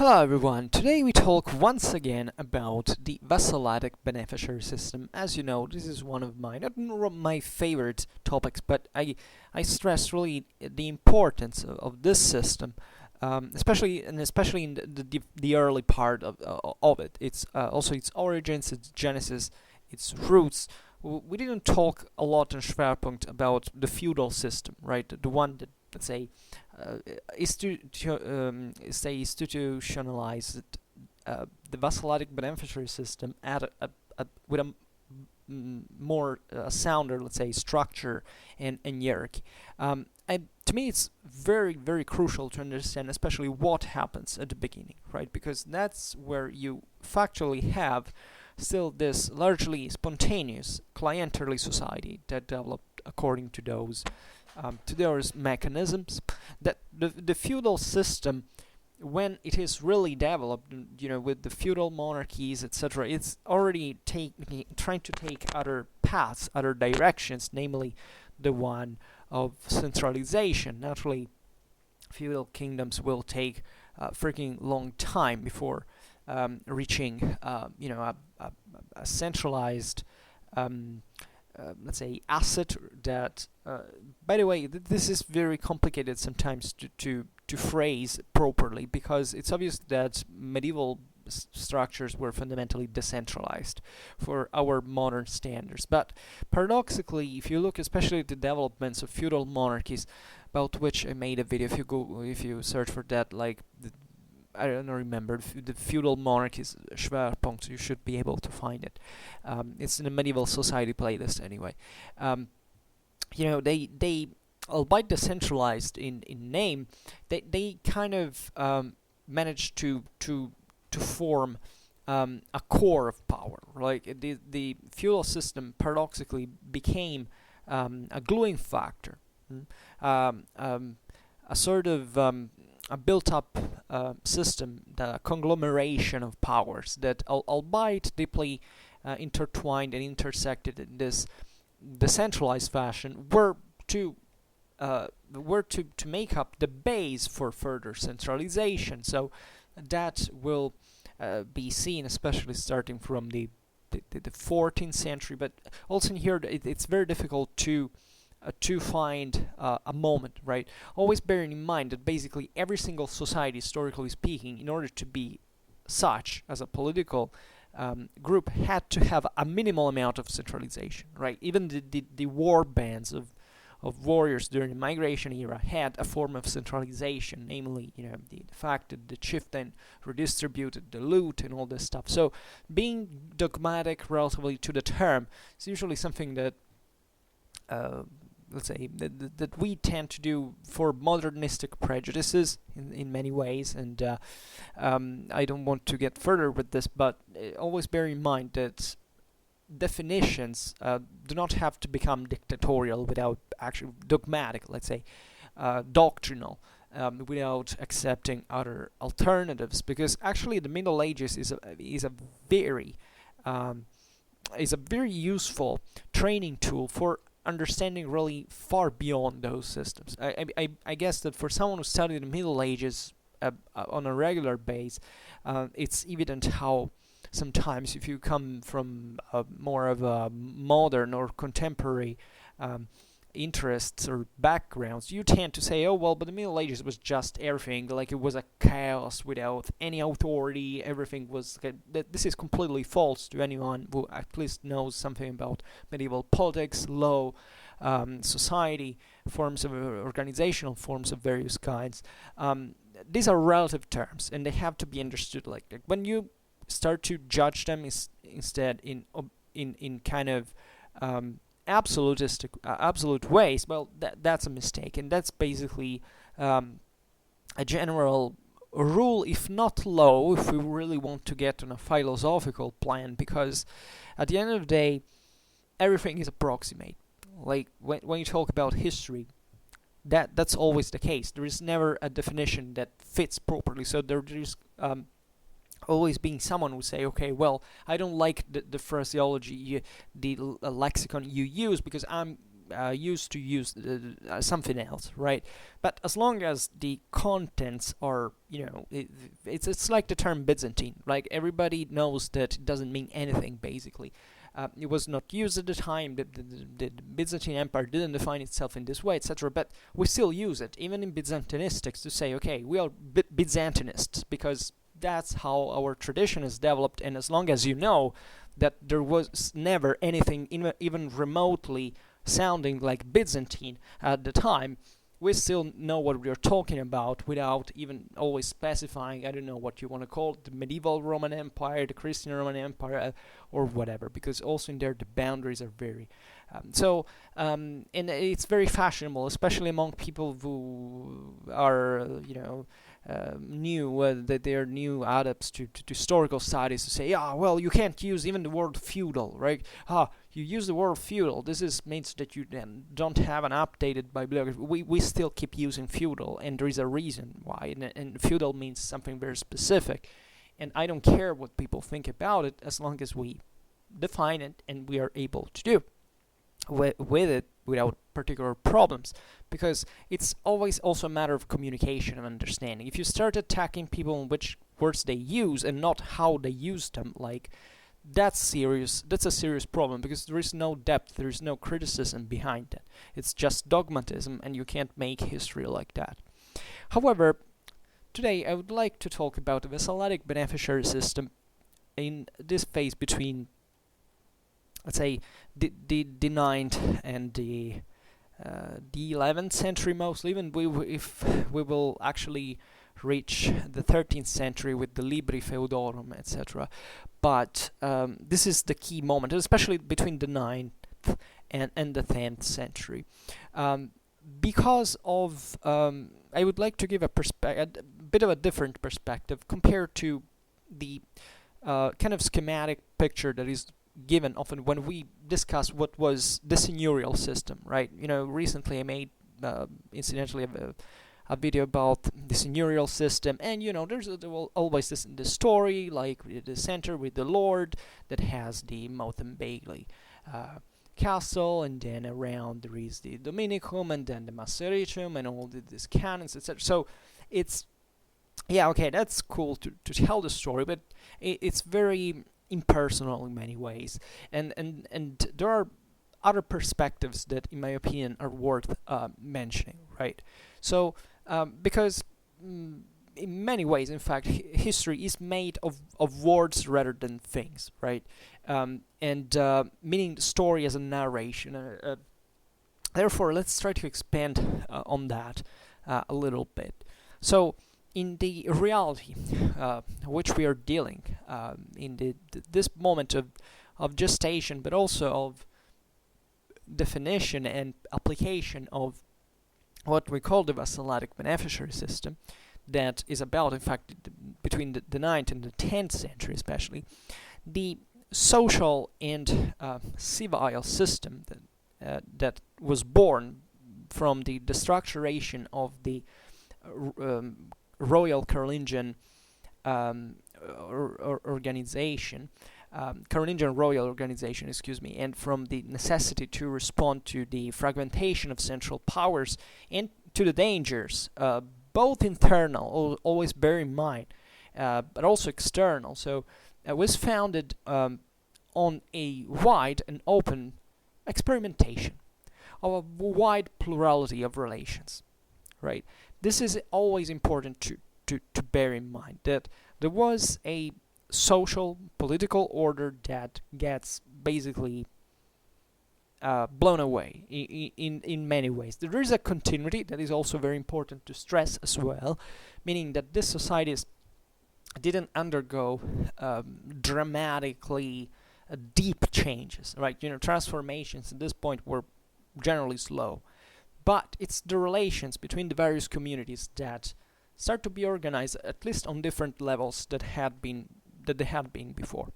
Hello everyone, today we talk once again about the Vassalatic-Beneficiary system. As you know, this is one of my, not my favorite topics, but I stress really the importance of this system, especially in the early part of it. It's also its origins, its genesis, its roots. We didn't talk a lot in Schwerpunkt about the feudal system, right? The one that, let's say, institutionalized the Vassalatic-Beneficiary system with a more sounder, let's say, structure and hierarchy. And to me, it's very, very crucial to understand, especially what happens at the beginning, right? Because that's where you factually have still this largely spontaneous clienterly society that developed according to those mechanisms. That the feudal system, when it is really developed, with the feudal monarchies, etc., it's already trying to take other paths, other directions, namely the one of centralization. Naturally, feudal kingdoms will take a freaking long time before reaching, a centralized, let's say, asset that, by the way, this is very complicated sometimes to phrase properly, because it's obvious that medieval structures were fundamentally decentralized for our modern standards. But paradoxically, if you look especially at the developments of feudal monarchies, about which I made a video, if you search for that, like I don't remember, the feudal monarchies, Schwerpunkt, you should be able to find it. It's in the medieval society playlist anyway. They, albeit decentralized in name, they kind of managed to form a core of power. Like the feudal system paradoxically became a gluing factor, a sort of a built-up system, the conglomeration of powers that, albeit deeply intertwined and intersected in this decentralized fashion, were to make up the base for further centralization. So that will be seen, especially starting from the 14th century. But also in here, it's very difficult to find a moment, right? Always bearing in mind that basically every single society, historically speaking, in order to be such as a political group, had to have a minimal amount of centralization, right? Even the war bands of warriors during the migration era had a form of centralization, namely, the fact that the chieftain redistributed the loot and all this stuff. So being dogmatic relatively to the term is usually something that let's say that we tend to do for modernistic prejudices in many ways, and I don't want to get further with this, but always bear in mind that definitions do not have to become dictatorial without actually dogmatic, let's say, doctrinal, without accepting other alternatives, because actually the Middle Ages is a very useful training tool for understanding really far beyond those systems. I guess that for someone who studied the Middle Ages on a regular base, it's evident how sometimes if you come from more of a modern or contemporary interests or backgrounds, you tend to say, oh well, but the Middle Ages was just everything, like it was a chaos without any authority, everything was... This is completely false to anyone who at least knows something about medieval politics, law, society, forms of organizational forms of various kinds. These are relative terms, and they have to be understood like that. When you start to judge them instead in kind of absolute ways, well, that's a mistake, and that's basically a general rule, if not law, if we really want to get on a philosophical plan, because at the end of the day, everything is approximate. Like when you talk about history, that's always the case. There is never a definition that fits properly, so there's always being someone who say, okay, well, I don't like the phraseology, the lexicon you use, because I'm used to use something else, right? But as long as the contents are, it's like the term Byzantine. Like, everybody knows that it doesn't mean anything, basically. It was not used at the time. The Byzantine Empire didn't define itself in this way, etc. But we still use it, even in Byzantinistics, to say, okay, we are Byzantinists, because that's how our tradition is developed. And as long as you know that there was never anything even remotely sounding like Byzantine at the time, we still know what we're talking about without even always specifying, I don't know what you want to call it, the medieval Roman Empire, the Christian Roman Empire, or whatever, because also in there the boundaries are very... and it's very fashionable, especially among people who are, new, that they are new adepts to historical studies, to say, well, you can't use even the word feudal, right? You use the word feudal. This means that you then don't have an updated bibliography. We still keep using feudal, and there is a reason why. And feudal means something very specific. And I don't care what people think about it, as long as we define it and we are able to do with it without particular problems, because it's always also a matter of communication and understanding. If you start attacking people on which words they use and not how they use them, like, that's a serious problem, because there is no depth, there is no criticism behind it. It's just dogmatism, and you can't make history like that. However, today I would like to talk about the Vassalatic-Beneficiary system in this phase between, let's say, the 9th and the 11th century, mostly. Even if we will actually reach the 13th century with the Libri Feodorum, etc. But this is the key moment, especially between the 9th and the 10th century. Because of, I would like to give a bit of a different perspective compared to the kind of schematic picture that is given often when we discuss what was the seigneurial system, right? Recently I made, incidentally, a video about the seigneurial system, and there's always this story, like the center with the lord that has the Motte and Bailey castle, and then around there is the Dominicum, and then the Macericum, and all these cannons, etc. So it's, okay, that's cool to tell the story, but it's very impersonal in many ways, and there are other perspectives that, in my opinion, are worth mentioning, right? So because in many ways, in fact, history is made of words rather than things, right? Meaning the story as a narration. Therefore, let's try to expand on that a little bit. So, in the reality which we are dealing in this moment of gestation, but also of definition and application of what we call the Vassalatic-Beneficiary system, that is about, in fact, between the 9th and the 10th century especially, the social and civil system that was born from the destructuration of the Royal Carolingian organization, Carolingian royal organization, and from the necessity to respond to the fragmentation of central powers and to the dangers, both internal, always bear in mind, but also external. So it was founded on a wide and open experimentation of a wide plurality of relations, right? This is always important to bear in mind, that there was a social, political order that gets basically blown away in many ways. There is a continuity that is also very important to stress as well, meaning that these societies didn't undergo dramatically deep changes, right? Transformations at this point were generally slow. But it's the relations between the various communities that start to be organized, at least on different levels that they had been before.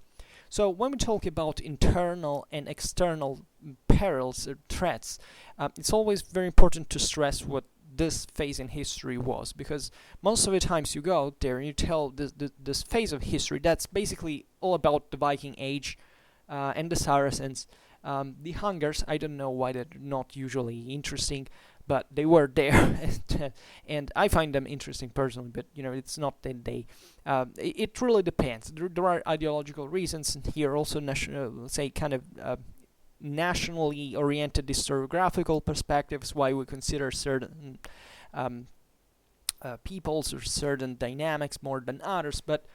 So when we talk about internal and external perils or threats, it's always very important to stress what this phase in history was, because most of the times you go out there and you tell this phase of history that's basically all about the Viking Age and the Saracens, The Hungers, I don't know why they're not usually interesting, but they were there, and I find them interesting personally. But it's not that they. It really depends. There are ideological reasons here, also national, let's say, kind of nationally oriented historiographical perspectives, why we consider certain peoples or certain dynamics more than others, but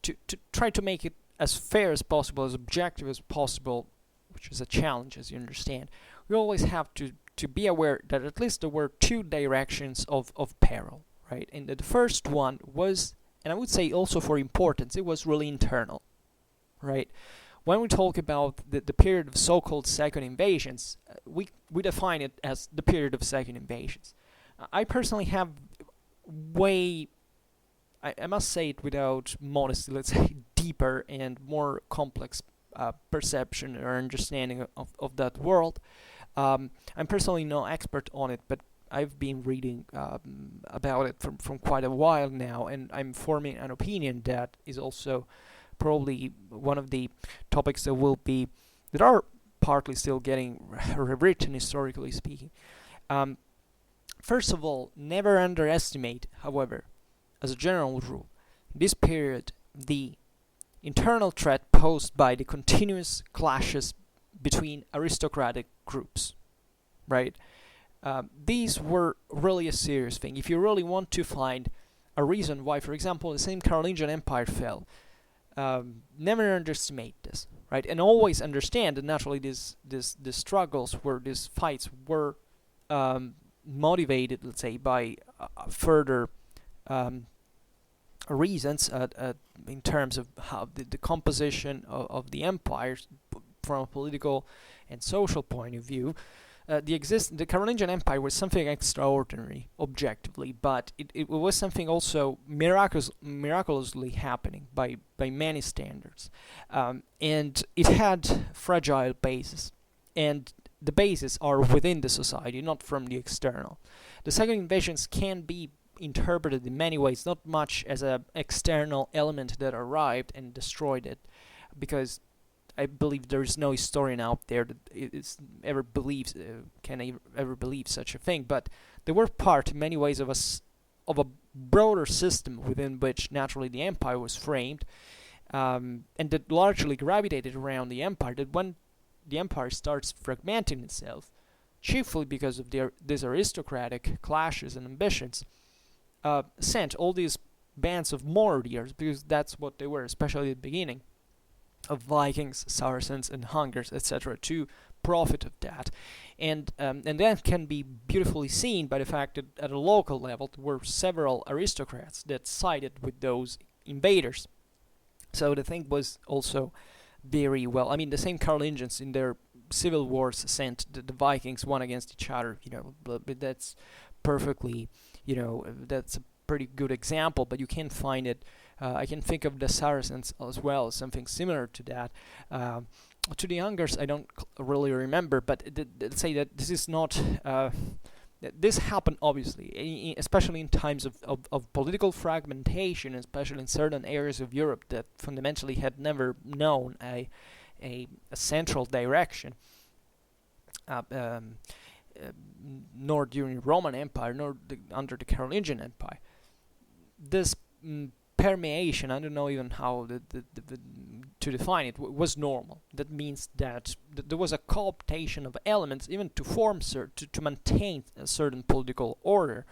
to try to make it as fair as possible, as objective as possible, which is a challenge, as you understand, we always have to be aware that at least there were two directions of peril, right? And the first one was, and I would say also for importance, it was really internal, right? When we talk about the period of so-called second invasions, we define it as the period of second invasions. I personally have I must say it without modesty, let's say, deeper and more complex perception or understanding of that world. I'm personally no expert on it, but I've been reading about it from quite a while now, and I'm forming an opinion that is also probably one of the topics that are partly still getting rewritten, historically speaking. First of all, never underestimate, however, as a general rule, in this period, the internal threat posed by the continuous clashes between aristocratic groups, right? These were really a serious thing. If you really want to find a reason why, for example, the same Carolingian Empire fell, never underestimate this, right? And always understand that naturally these struggles, these fights were motivated, let's say, by further reasons in terms of how the composition of the empires from a political and social point of view. The Carolingian Empire was something extraordinary, objectively, but it was something also miraculously happening by many standards, and it had fragile bases, and the bases are within the society, not from the external. The second invasions can be interpreted in many ways, not much as an external element that arrived and destroyed it, because I believe there is no historian out there that can ever believe such a thing. But they were part, in many ways, of a broader system within which naturally the empire was framed, and that largely gravitated around the empire. That when the empire starts fragmenting itself, chiefly because of these aristocratic clashes and ambitions, sent all these bands of warriors, because that's what they were, especially at the beginning, of Vikings, Saracens, and Hungers, etc., to profit of that. And that can be beautifully seen by the fact that at a local level there were several aristocrats that sided with those invaders. So the thing was also very well. I mean, the same Carolingians in their civil wars sent the Vikings one against each other. But that's perfectly, that's a pretty good example. But you can't find it. I can think of the Saracens as well, something similar to that. To the Hungers, I don't really remember, but let's say that this is not. This happened obviously, especially in times of political fragmentation, especially in certain areas of Europe that fundamentally had never known a central direction, nor during the Roman Empire, nor under the Carolingian Empire. This permeation, I don't know even how to define it, was normal. That means that there was a cooptation of elements, even to form to maintain a certain political order.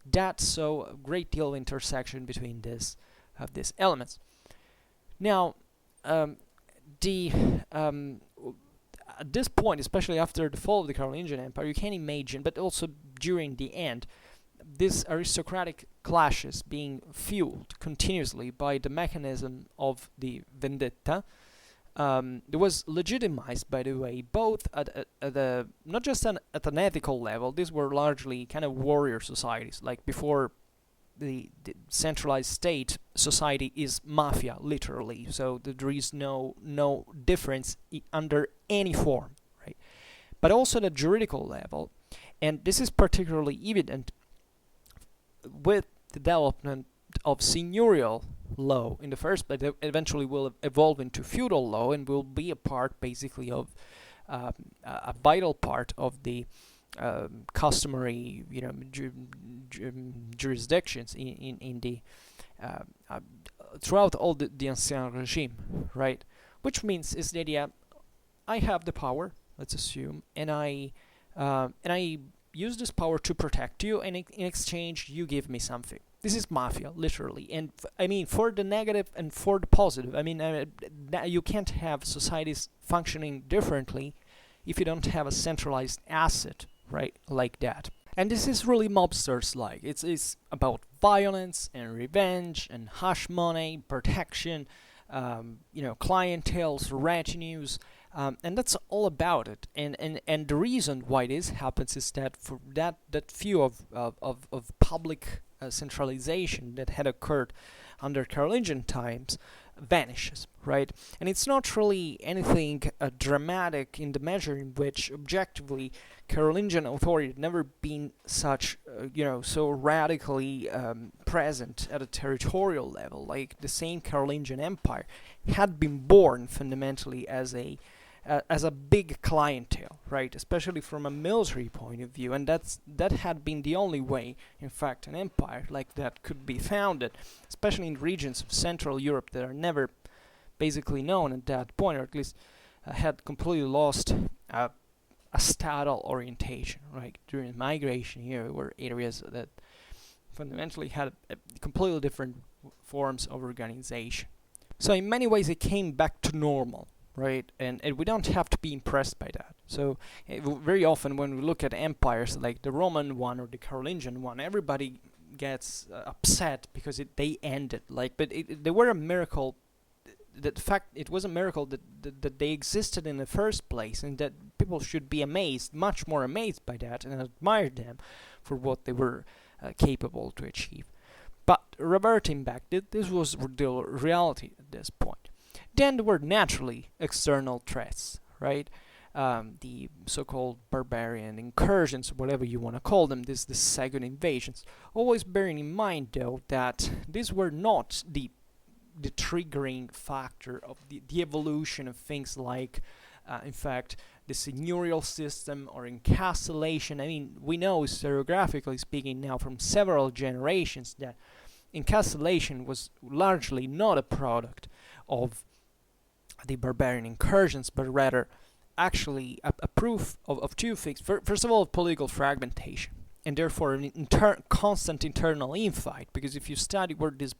That saw a great deal of intersection between these elements. Now, at this point, especially after the fall of the Carolingian Empire, you can imagine, but also during the end, these aristocratic clashes being fueled continuously by the mechanism of the vendetta. It was legitimized, by the way, both at not just at an ethical level. These were largely kind of warrior societies, like before the centralized state. Society is mafia, literally. So there is no difference under any form, right? But also at a juridical level, and this is particularly evident with the development of seigneurial law in the first place. That eventually will evolve into feudal law and will be a part basically of a vital part of the customary, jurisdictions in the throughout all the ancien regime, right? Which means is the idea: I have the power, let's assume, and I use this power to protect you, and in exchange you give me something. This is mafia, literally. And I mean, for the negative and for the positive, I mean, you can't have societies functioning differently if you don't have a centralized asset, right, like that. And this is really mobsters-like. It's about violence and revenge and hush money, protection, clienteles, retinues, and that's all about it. And the reason why this happens is that for that view of public centralization that had occurred under Carolingian times vanishes, right? And it's not really anything dramatic in the measure in which objectively Carolingian authority had never been such, so radically present at a territorial level. Like the same Carolingian Empire had been born fundamentally as a big clientele, right? Especially from a military point of view, and that had been the only way, in fact, an empire like that could be founded, especially in regions of Central Europe that are never basically known at that point, or at least had completely lost a statal orientation, right? During migration here were areas that fundamentally had completely different forms of organization. So in many ways it came back to normal, right? And we don't have to be impressed by that. So very often when we look at empires like the Roman one or the Carolingian one, everybody gets upset because they ended. But they were a miracle. The fact it was a miracle that they existed in the first place, and that people should be amazed, much more amazed by that, and admire them for what they were capable to achieve. But reverting back, this was the reality at this point. Then there were naturally external threats, right? The so-called barbarian incursions, whatever you want to call them, the second invasions. Always bearing in mind, though, that these were not the triggering factor of the evolution of things like, in fact, the seigneurial system or encastellation. I mean, we know, historiographically speaking now, from several generations, that encastellation was largely not a product of the barbarian incursions, but rather actually a proof of two things. First of all, political fragmentation, and therefore an constant internal infight, because if you study where these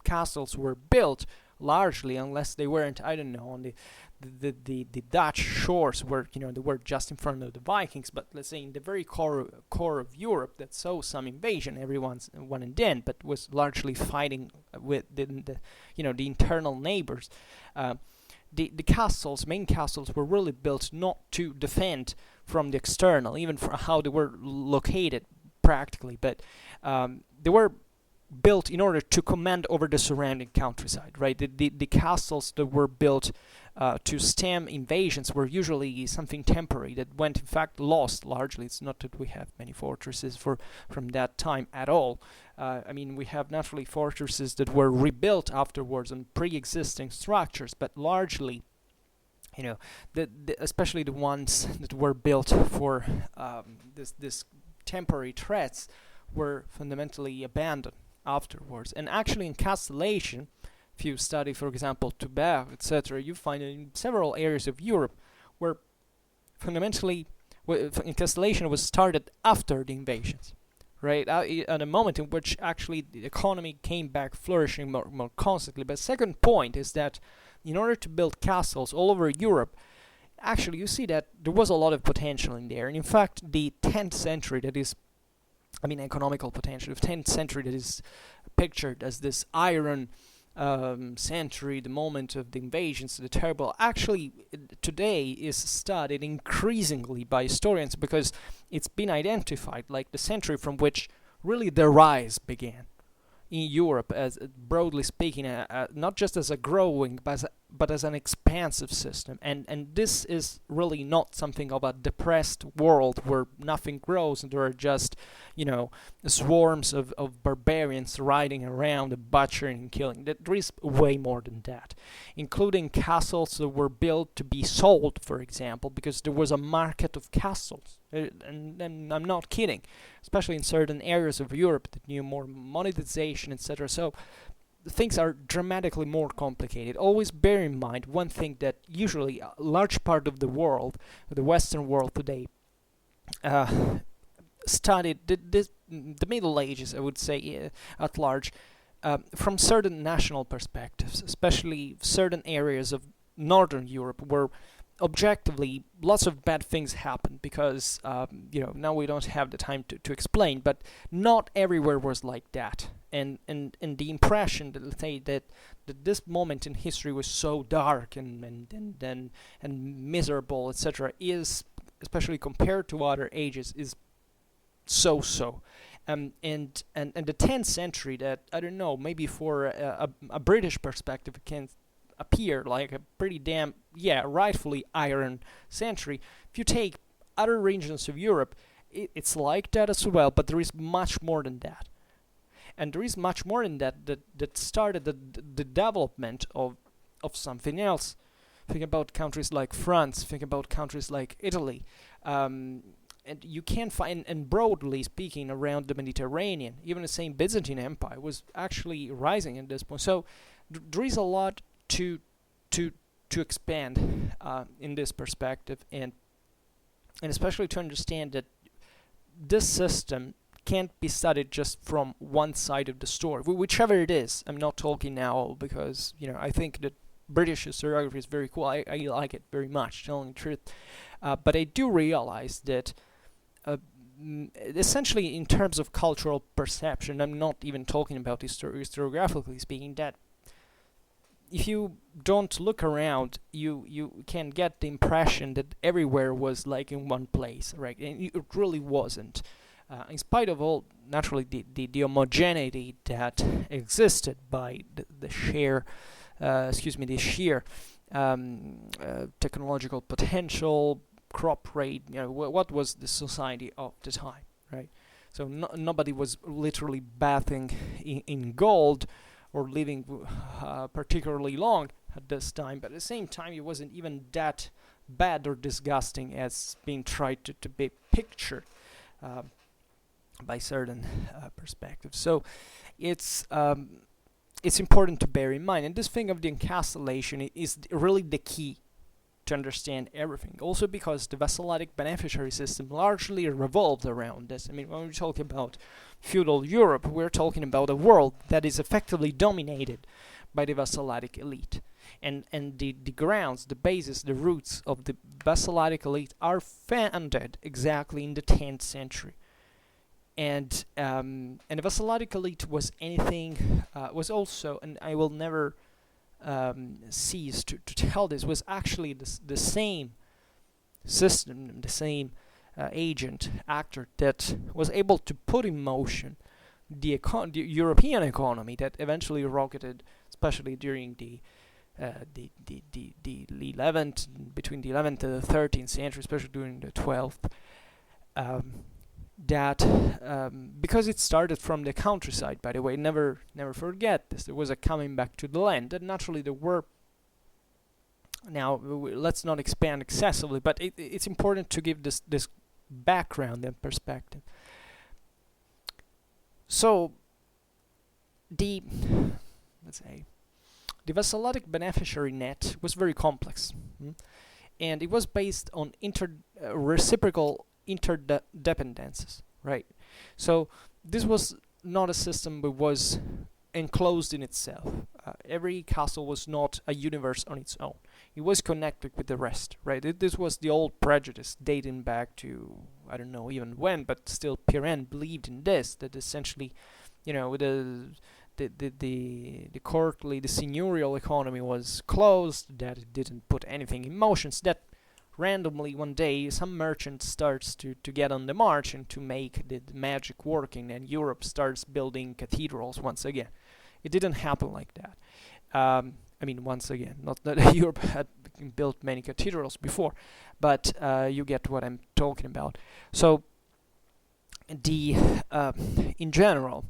castles were built, largely, unless they weren't, I don't know, on the Dutch shores where they were just in front of the Vikings, but let's say in the very core of Europe that saw some invasion every once and then, but was largely fighting with the internal neighbors. The castles, main castles, were really built not to defend from the external, even for how they were located practically, but they were built in order to command over the surrounding countryside, right? The castles that were built to stem invasions were usually something temporary that went, in fact, lost largely. It's not that we have many fortresses from that time at all. I mean, we have naturally fortresses that were rebuilt afterwards on pre-existing structures, but largely, especially the ones that were built for this temporary threats were fundamentally abandoned afterwards. And actually, encastellation, if you study, for example, Tibet, etc., you find it in several areas of Europe where fundamentally encastellation was started after the invasions, right? At a moment in which actually the economy came back flourishing more constantly. But second point is that in order to build castles all over Europe, actually you see that there was a lot of potential in there. And in fact, the 10th century, economical potential of 10th century that is pictured as this iron century, the moment of the invasions, the terrible, actually today is studied increasingly by historians because it's been identified like the century from which really the rise began in Europe, as broadly speaking, not just as a growing, but as an expansive system. And this is really not something of a depressed world where nothing grows and there are just, swarms of barbarians riding around and butchering and killing. There is way more than that, including castles that were built to be sold, for example, because there was a market of castles. And I'm not kidding, especially in certain areas of Europe that knew more monetization, etc. So things are dramatically more complicated. Always bear in mind one thing, that usually a large part of the world, the Western world today, studied the Middle Ages, I would say, at large, from certain national perspectives, especially certain areas of Northern Europe where objectively lots of bad things happen because, now we don't have the time to explain, but not everywhere was like that. And the impression that, let's say, that this moment in history was so dark and miserable, etc., is, especially compared to other ages, is so. And the 10th century, that, I don't know, maybe for a British perspective, it can appear like a pretty damn, rightfully iron century. If you take other regions of Europe, it's like that as well, but there is much more than that. And there is much more in that started the development of something else. Think about countries like France, think about countries like Italy. And you can find, and broadly speaking, around the Mediterranean, even the same Byzantine Empire was actually rising at this point. So there is a lot to expand in this perspective, and especially to understand that this system can't be studied just from one side of the story, whichever it is. I'm not talking now because, I think that British historiography is very cool. I like it very much, telling the truth. But I do realize that essentially in terms of cultural perception, I'm not even talking about historiographically speaking, that if you don't look around, you can get the impression that everywhere was like in one place, right? And it really wasn't. In spite of all, naturally, the homogeneity that existed by the sheer technological potential, crop rate, what was the society of the time, right? So nobody was literally bathing in gold or living particularly long at this time, but at the same time, it wasn't even that bad or disgusting as being tried to be pictured by certain perspectives. So it's important to bear in mind, and this thing of the Encastellation is really the key to understand everything. Also because the Vassalatic-Beneficiary system largely revolved around this. I mean, when we talk about feudal Europe, we're talking about a world that is effectively dominated by the vassalatic elite. And the grounds, the basis, the roots of the vassalatic elite are founded exactly in the 10th century. And the vassalatic elite was was also, and I will never cease to tell this, was actually the same system, the same agent, actor that was able to put in motion the European economy that eventually rocketed, especially during the 11th, between the 11th and the 13th century, especially during the 12th. Because it started from the countryside, by the way, never forget this. There was a coming back to the land, and naturally there were. Now let's not expand excessively, but it's important to give this background and perspective. So the Vassalatic-Beneficiary net was very complex, and it was based on reciprocal interdependences, right? So this was not a system that was enclosed in itself. Every castle was not a universe on its own. It was connected with the rest, right? This was the old prejudice dating back to, I don't know even when, but still Pirenne believed in this, that essentially, the courtly, the seigneurial economy was closed, that it didn't put anything in motion, so that randomly one day some merchant starts to get on the march and to make the magic working, and Europe starts building cathedrals once again. It didn't happen like that. I mean, once again, not that Europe had built many cathedrals before, but you get what I'm talking about. So the in general,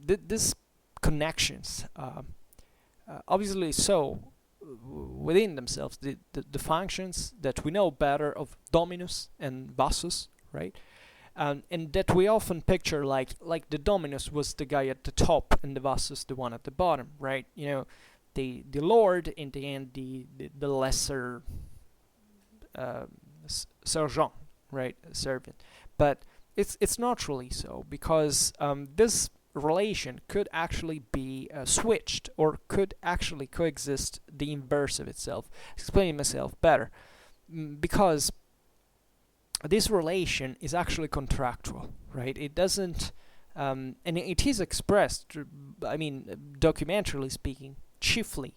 this connections obviously so within themselves the functions that we know better of dominus and vassus, right? And that we often picture like the dominus was the guy at the top and the vassus the one at the bottom, right? You know, the lord in the end, the lesser sergeant, right, servant. But it's not really so, because this relation could actually be switched, or could actually coexist the inverse of itself. Explaining myself better, because this relation is actually contractual, right? It doesn't, and it is expressed, I mean, documentarily speaking, chiefly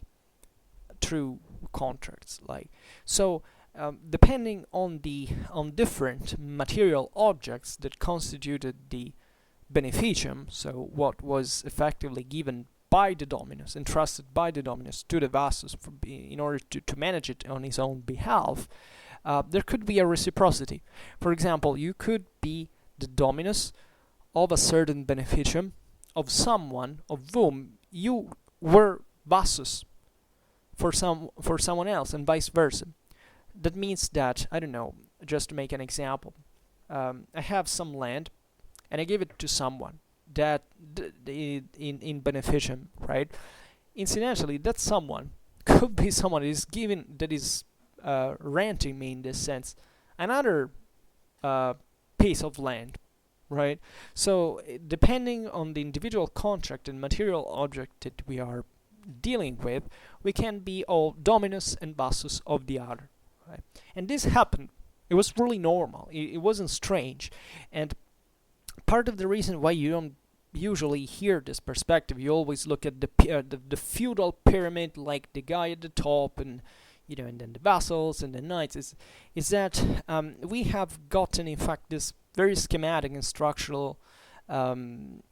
through contracts. Like so, depending on different material objects that constituted the beneficium, so what was effectively given by the dominus, entrusted by the dominus to the vassus in order to manage it on his own behalf, there could be a reciprocity. For example, you could be the dominus of a certain beneficium of someone of whom you were vassus for someone else, and vice versa. That means that, I don't know, just to make an example, I have some land and I give it to someone that in beneficium, right? Incidentally, that someone could be someone that is renting me, in this sense, another piece of land, right? So depending on the individual contract and material object that we are dealing with, we can be all dominus and vassus of the other, right? And this happened. It was really normal. It wasn't strange. And part of the reason why you don't usually hear this perspective, you always look at the feudal pyramid, like the guy at the top, and and then the vassals and the knights, is that we have gotten, in fact, this very schematic and structural and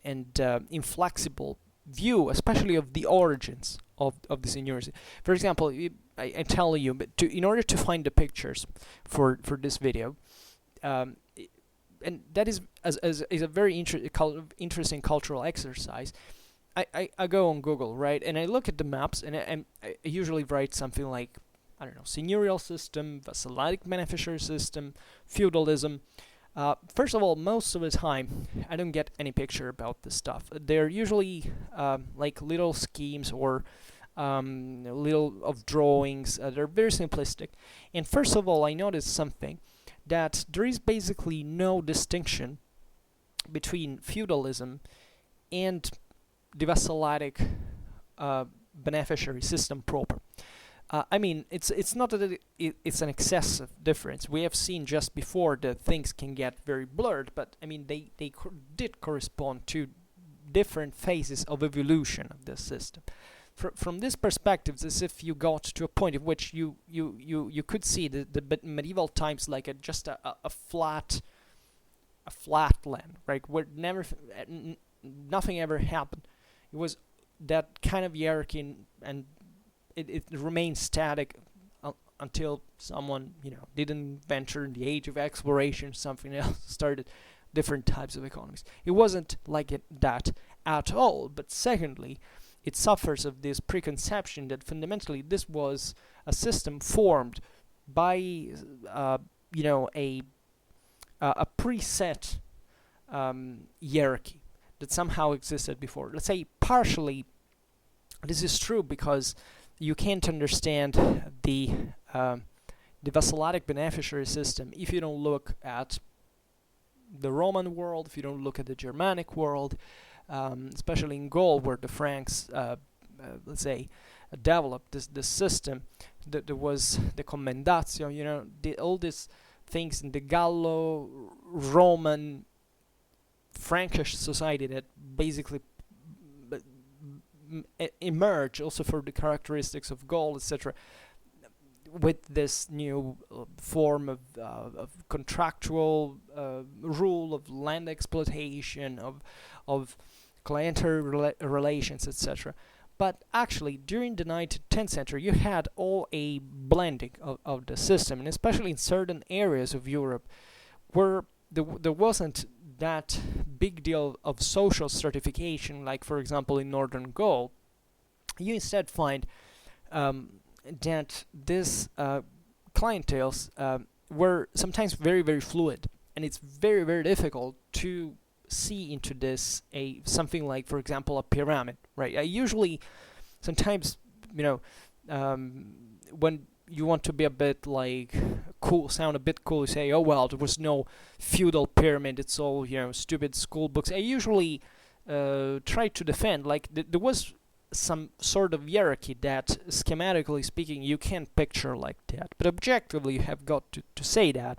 inflexible view, especially of the origins of the seigneurial. For example, I tell you, but in order to find the pictures for this video, and that is a very interesting cultural exercise. I go on Google, right, and I look at the maps, and I usually write something like, I don't know, seigneurial system, Vassalatic-Beneficiary system, feudalism. First of all, most of the time, I don't get any picture about this stuff. They're usually like little schemes or little of drawings. They're very simplistic. And first of all, I noticed something, that there is basically no distinction between feudalism and the Vassalatic beneficiary system proper. I mean, it's not that it's an excessive difference. We have seen just before that things can get very blurred, but I mean, they did correspond to different phases of evolution of this system. From this perspective, it's as if you got to a point at which you could see the medieval times like just a flat land, right, where nothing ever happened. It was that kind of hierarchy, and it remained static until someone didn't venture in the age of exploration. Something else started, different types of economies. It wasn't like that at all. But secondly, it suffers of this preconception that fundamentally this was a system formed by a preset hierarchy that somehow existed before. Let's say partially this is true because you can't understand the Vassalatic-Beneficiary system if you don't look at the Roman world, if you don't look at the Germanic world, especially in Gaul, where the Franks, let's say, developed this system. There was the commendatio, all these things in the Gallo-Roman Frankish society that basically emerge also for the characteristics of Gaul, etc., with this new form of contractual rule of land exploitation, of relations, etc. But actually, during the 9th to 10th century, you had all a blending of the system, and especially in certain areas of Europe where there wasn't that big deal of social stratification, like for example in northern Gaul. You instead find that these clienteles were sometimes very, very fluid, and it's very, very difficult to see into this something like, for example, a pyramid, right? I usually sometimes, when you want to be a bit like cool, sound a bit cool, you say, oh well, there was no feudal pyramid, it's all stupid school books. I usually try to defend like there was some sort of hierarchy that, schematically speaking, you can't picture like that, but objectively you have got to say that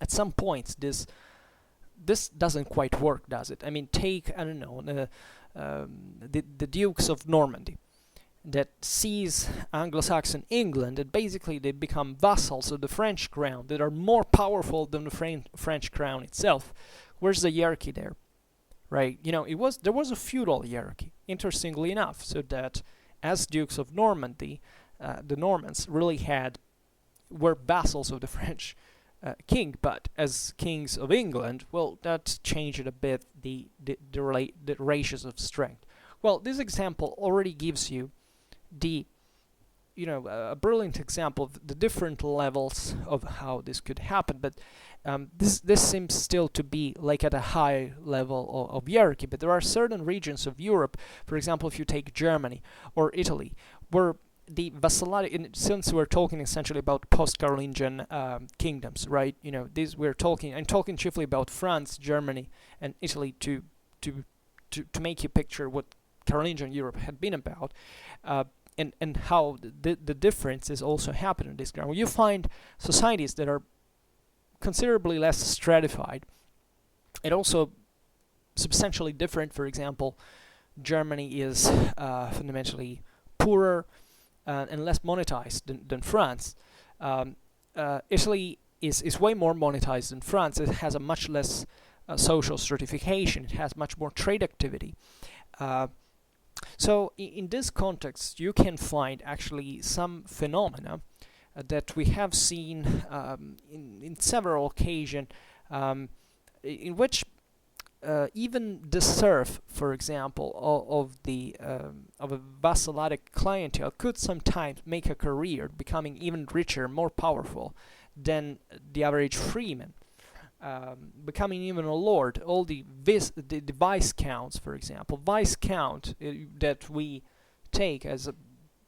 at some points this doesn't quite work, does it? I mean, take, I don't know, the Dukes of Normandy that seize Anglo-Saxon England, and basically they become vassals of the French crown that are more powerful than the French crown itself. Where's the hierarchy there? Right? There was a feudal hierarchy, interestingly enough, so that as Dukes of Normandy, the Normans really were vassals of the French king, but as kings of England, well, that changed a bit the ratios of strength. Well, this example already gives you a brilliant example of the different levels of how this could happen, but this seems still to be like at a high level of hierarchy. But there are certain regions of Europe, for example, if you take Germany or Italy, where the vassalatic, since we're talking essentially about post-Carolingian kingdoms, right? I'm talking chiefly about France, Germany, and Italy to make you picture what Carolingian Europe had been about. And how the differences also happen in this ground. You find societies that are considerably less stratified and also substantially different. For example, Germany is fundamentally poorer and less monetized than France. Italy is way more monetized than France. It has a much less social stratification. It has much more trade activity. So in this context, you can find actually some phenomena that we have seen in several occasions, in which even the serf, for example, of a vassalatic clientele could sometimes make a career, becoming even richer, more powerful than the average freeman. Becoming even a lord. All the viscounts, for example, viscount that we take as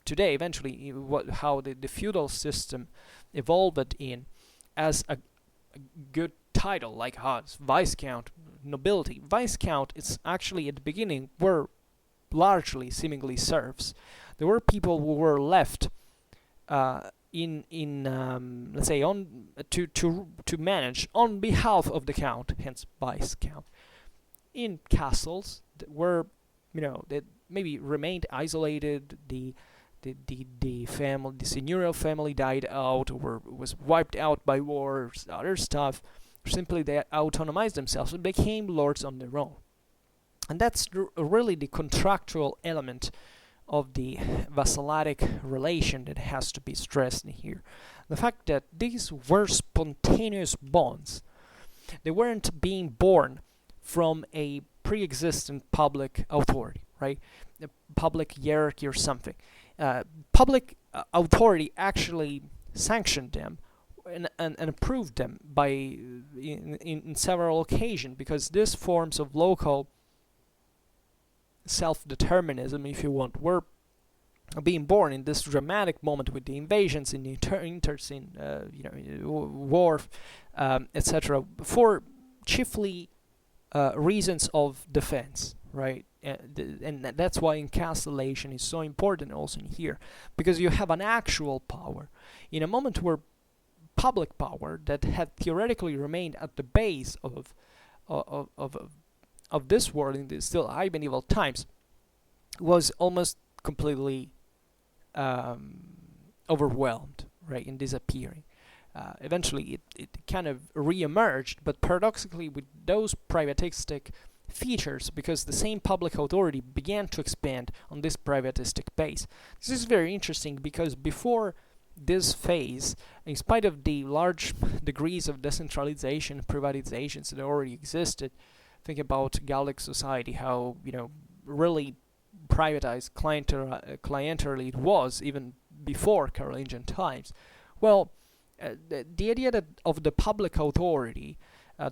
today, eventually, how the feudal system evolved in as a good title, like it's viscount, nobility. Viscount, it's actually at the beginning were largely, seemingly serfs. There were people who were left let's say to manage on behalf of the count, hence viscount, in castles that were that maybe remained isolated. The family, the seigneurial family, died out or was wiped out by wars, other stuff. Simply they autonomized themselves and became lords on their own, and that's really the contractual element of the vassalatic relation that has to be stressed in here. The fact that these were spontaneous bonds. They weren't being born from a pre-existent public authority, right? A public hierarchy or something. Public authority actually sanctioned them and approved them in several occasions, because these forms of local self-determinism, if you want, were being born in this dramatic moment with the invasions in the intestine, war, etc., for chiefly reasons of defense, right? And that's why Encastellation is so important also in here, because you have an actual power in a moment where public power that had theoretically remained at the base of this world in the still high medieval times was almost completely overwhelmed, right, and disappearing. Eventually it kind of re-emerged, but paradoxically with those privatistic features because the same public authority began to expand on this privatistic base. This is very interesting because before this phase, in spite of the large degrees of decentralization, privatizations that already existed, think about Gallic society, how, really privatized clienterally it was even before Carolingian times. Well, the idea of the public authority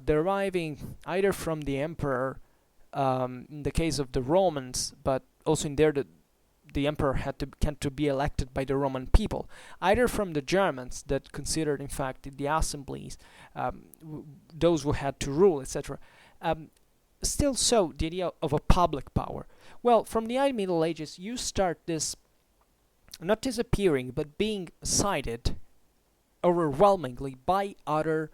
deriving either from the emperor, in the case of the Romans, but also in there the emperor had to be elected by the Roman people, either from the Germans that considered in fact the assemblies, those who had to rule, etc. Still so, the idea of a public power. Well, from the High Middle Ages you start this not disappearing but being cited overwhelmingly by other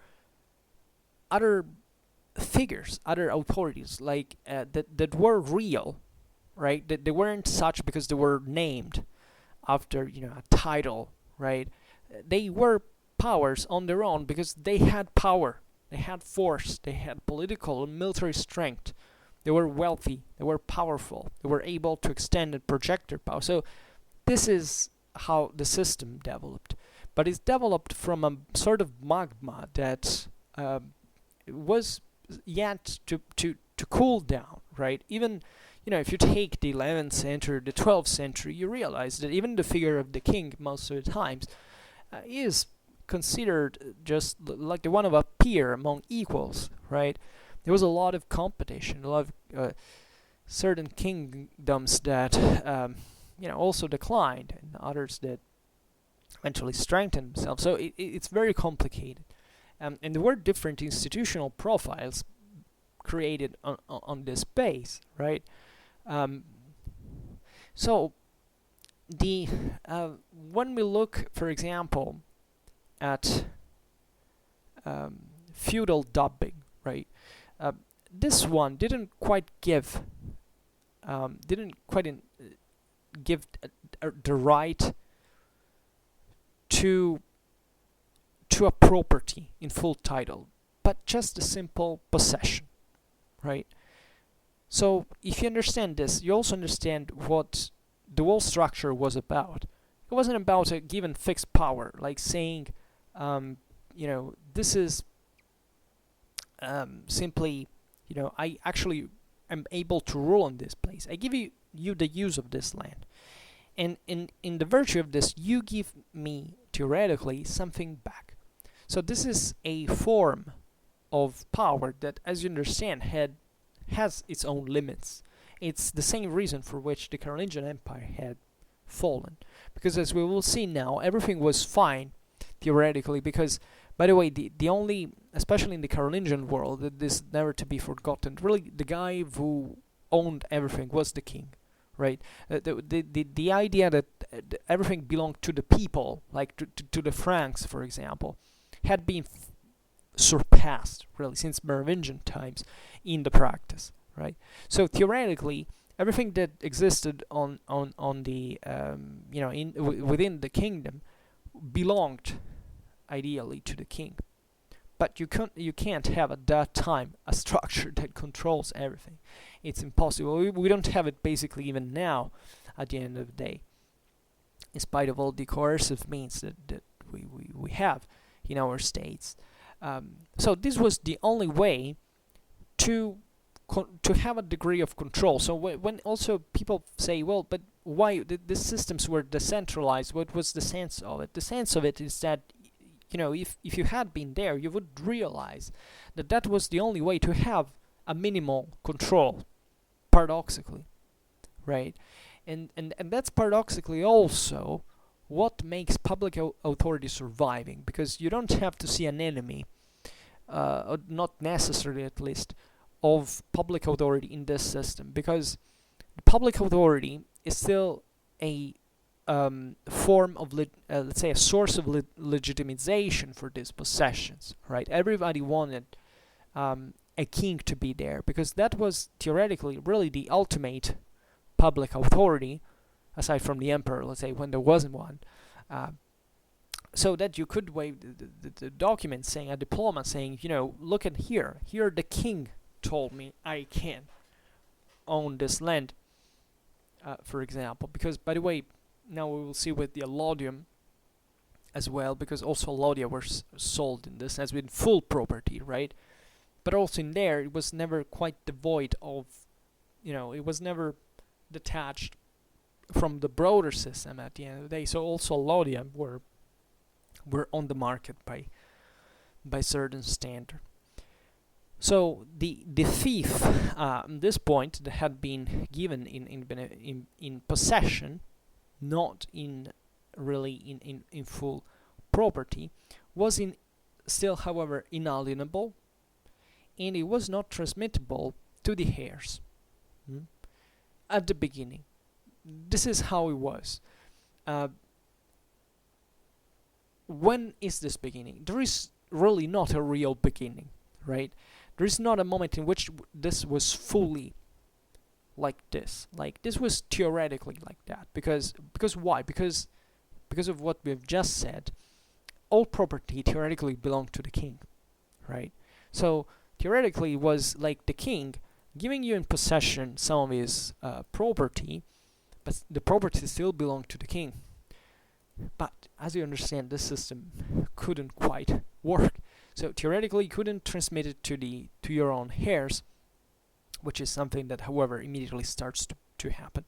figures, other authorities, like that were real, right? That they weren't such because they were named after a title, right? They were powers on their own because they had power, they had force, they had political and military strength. They were wealthy, they were powerful, they were able to extend and project their power. So this is how the system developed, but it's developed from a sort of magma that was yet to cool down, right? Even if you take the 11th century, the 12th century, you realize that even the figure of the king most of the times is considered just like the one of a peer among equals, right? There was a lot of competition, a lot of certain kingdoms that also declined, and others that eventually strengthened themselves. So it's very complicated. And there were different institutional profiles created on this base, right? So the when we look, for example, at feudal dubbing, right? This one didn't quite give the right to a property in full title, but just a simple possession, right? So if you understand this, you also understand what the whole structure was about. It wasn't about a given fixed power, like saying, this is simply, I actually am able to rule on this place. I give you the use of this land. And in the virtue of this, you give me, theoretically, something back. So this is a form of power that, as you understand, has its own limits. It's the same reason for which the Carolingian Empire had fallen. Because as we will see now, everything was fine, theoretically, because, by the way, the only, especially in the Carolingian world, that this is never to be forgotten, really the guy who owned everything was the king, right? The idea that everything belonged to the people, like to the Franks, for example, had been surpassed, really, since Merovingian times in the practice, right? So theoretically, everything that existed on the within the kingdom belonged ideally to the king. But you can't have at that time a structure that controls everything. It's impossible. We don't have it basically even now at the end of the day, in spite of all the coercive means that we have in our states. So this was the only way to have a degree of control. So when also people say, well, but why the systems were decentralized? What was the sense of it? The sense of it is that, if you had been there, you would realize that was the only way to have a minimal control, paradoxically, right? And that's paradoxically also what makes public authority surviving, because you don't have to see an enemy, not necessarily at least, of public authority in this system, because public authority is still a form of, let's say, a source of legitimization for these possessions, right? Everybody wanted a king to be there, because that was theoretically really the ultimate public authority, aside from the emperor, let's say, when there wasn't one. So that you could wave the document saying, a diploma saying, look at here the king told me I can own this land, for example. Because, by the way, now we will see with the allodium as well, because also allodia were sold in this as with full property, right? But also in there, it was never quite devoid of, it was never detached from the broader system at the end of the day. So also allodium were on the market by certain standard. So the fief, at this point, that had been given in possession, not in full property, was still, however, inalienable, and it was not transmittable to the heirs at the beginning. This is how it was. When is this beginning? There is really not a real beginning, right? There is not a moment in which this was fully like this. Like, this was theoretically like that. Because why? Because of what we've just said, all property theoretically belonged to the king, right? So theoretically it was like the king giving you in possession some of his property, but the property still belonged to the king. But as you understand, this system couldn't quite work. So theoretically, you couldn't transmit it to your own heirs, which is something that, however, immediately starts to happen.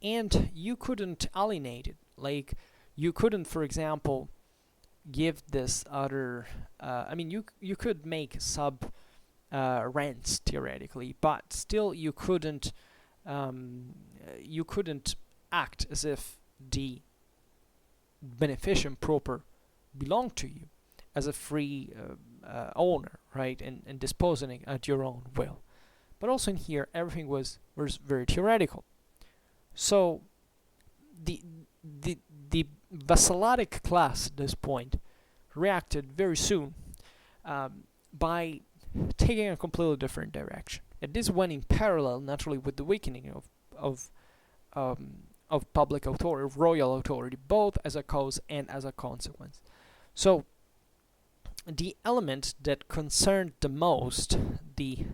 And you couldn't alienate it. Like, you couldn't, for example, give this other. You could make sub rents theoretically, but still you couldn't. You couldn't act as if the beneficium proper belonged to you as a free owner, right, and disposing at your own will. But also in here, everything was very theoretical. So the vassalatic class at this point reacted very soon by taking a completely different direction. And this went in parallel, naturally, with the weakening of public authority, of royal authority, both as a cause and as a consequence. So the element that concerned the most the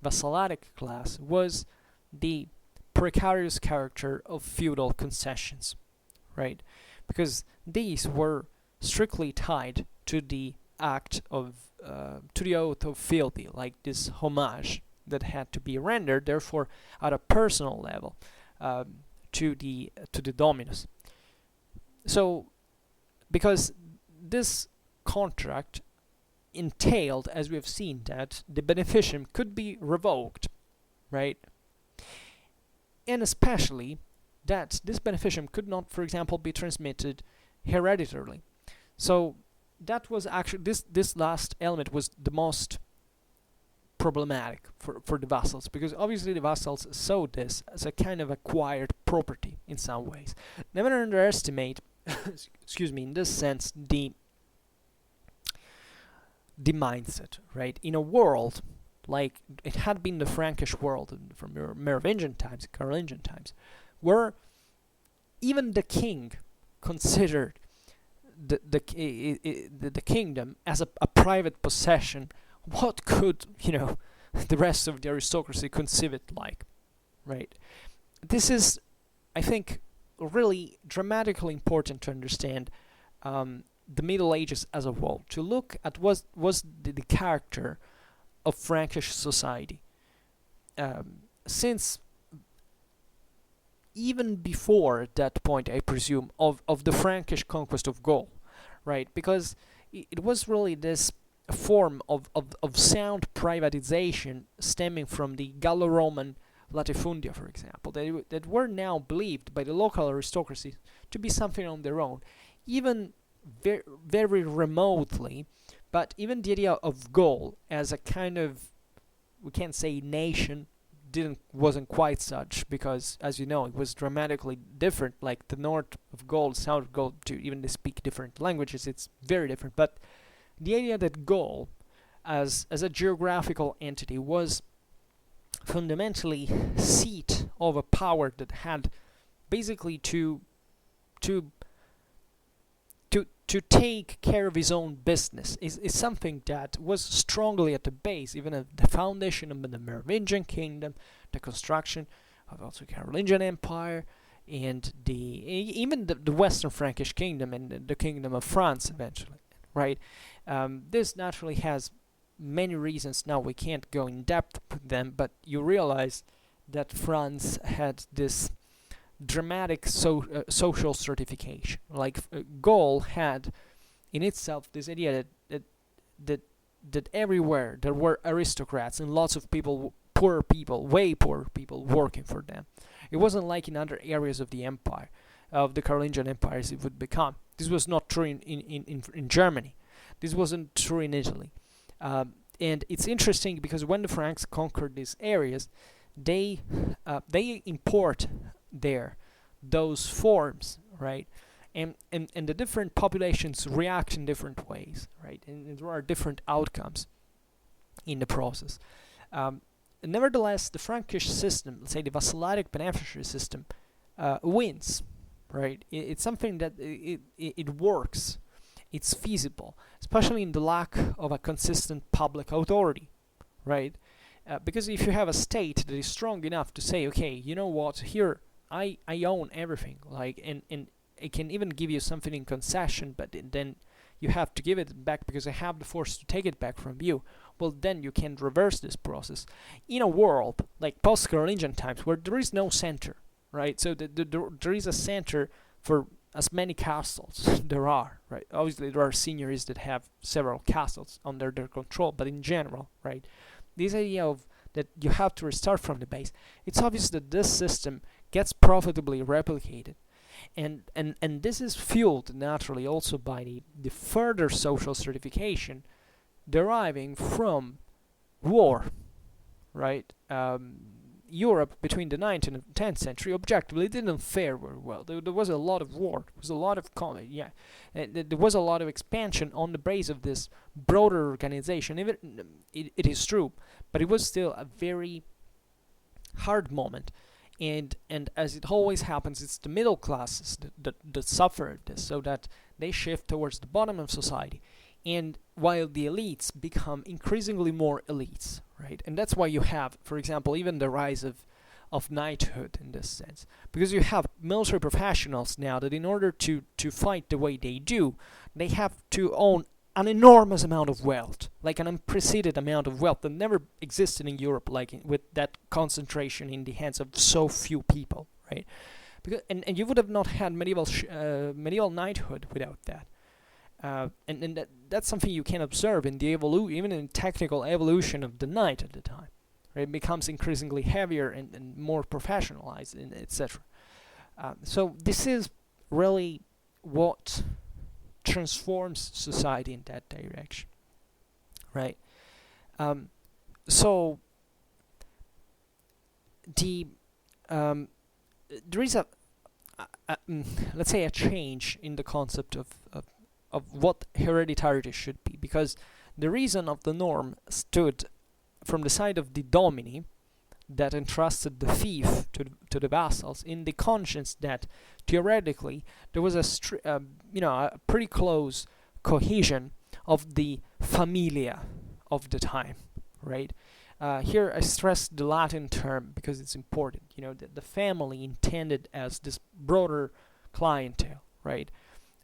vassalatic class was the precarious character of feudal concessions, right? Because these were strictly tied to the act of to the oath of fealty, like this homage that had to be rendered, therefore, at a personal level, to the dominus. So, because this contract entailed, as we have seen, that the beneficium could be revoked, right? And especially that this beneficium could not, for example, be transmitted hereditarily. So that was actually, this last element was the most problematic for the vassals, because obviously the vassals saw this as a kind of acquired property in some ways. Never underestimate, excuse me, in this sense, the mindset, right? In a world like it had been the Frankish world from Merovingian times, Carolingian times, where even the king considered the kingdom as a private possession, what could, the rest of the aristocracy conceive it like, right? This is, I think, really dramatically important to understand the Middle Ages as a whole, to look at what was the character of Frankish society, since even before that point, I presume, of the Frankish conquest of Gaul, right? Because it was really this form of sound privatization stemming from the Gallo-Roman latifundia, for example, that were now believed by the local aristocracy to be something on their own, even very remotely. But even the idea of Gaul as a kind of, we can't say nation, wasn't quite such, because, as you know, it was dramatically different. Like the north of Gaul, south of Gaul, to even they speak different languages, it's very different. But the idea that Gaul, as a geographical entity, was fundamentally seat of a power that had basically to to take care of his own business is something that was strongly at the base, even of the foundation of the Merovingian kingdom, the construction of also Carolingian Empire, and even the Western Frankish kingdom and the kingdom of France eventually, right? This naturally has many reasons. Now we can't go in depth with them, but you realize that France had this dramatic social stratification. Like Gaul had in itself this idea that everywhere there were aristocrats and lots of people, poor people, way poorer people working for them. It wasn't like in other areas of the empire, of the Carolingian empires it would become. This was not true in Germany. This wasn't true in Italy. And it's interesting because when the Franks conquered these areas, they import there those forms, right? And the different populations react in different ways, right? And there are different outcomes in the process. Nevertheless, the Frankish system, let's say the Vassalatic-Beneficiary system, wins, right? It's something that it works. It's feasible, especially in the lack of a consistent public authority, right? Because if you have a state that is strong enough to say, okay, you know what, here I own everything, like, and it can even give you something in concession, but then you have to give it back because I have the force to take it back from you. Well, then you can reverse this process. In a world like post-Carolingian times where there is no center, right? So there is a center for as many castles there are, right? Obviously there are seigneuries that have several castles under their control, but in general, right? This idea of that you have to restart from the base, it's obvious that this system gets profitably replicated. And this is fueled naturally also by the further social stratification deriving from war, right? Europe between the 9th and 10th century objectively didn't fare very well. There was a lot of war, there was a lot of there was a lot of expansion on the base of this broader organization. Even it is true, but it was still a very hard moment. And as it always happens, it's the middle classes that suffered this, so that they shift towards the bottom of society. And while the elites become increasingly more elites, right? And that's why you have, for example, even the rise of knighthood in this sense. Because you have military professionals now that in order to fight the way they do, they have to own an enormous amount of wealth, like an unprecedented amount of wealth that never existed in Europe, like with that concentration in the hands of so few people, right? Because and you would have not had medieval knighthood without that. And that's something you can observe in the even in technical evolution of the knight at the time. Right? It becomes increasingly heavier and more professionalized, and etc. So this is really what transforms society in that direction, right? So there is let's say a change in the concept of what hereditarity should be, because the reason of the norm stood from the side of the domini that entrusted the fief to the vassals, in the conscience that theoretically there was a pretty close cohesion of the familia of the time, right? Here I stress the Latin term because it's important. You know, the family intended as this broader clientele, right?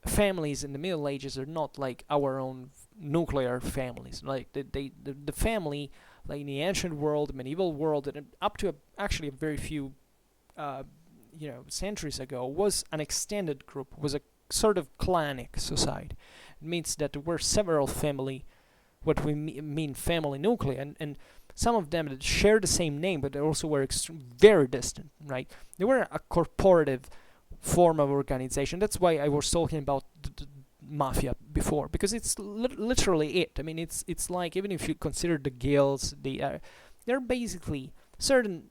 Families in the Middle Ages are not like our own nuclear families. Like the family, like in the ancient world, medieval world, and up to actually a very few, centuries ago, was an extended group, was a sort of clanic society. It means that there were several family, what we mean family nuclei, and some of them that share the same name, but they also were very distant, right? They were a corporative form of organization. That's why I was talking about the mafia before, because it's literally it. I mean, it's like, even if you consider the guilds, they're basically certain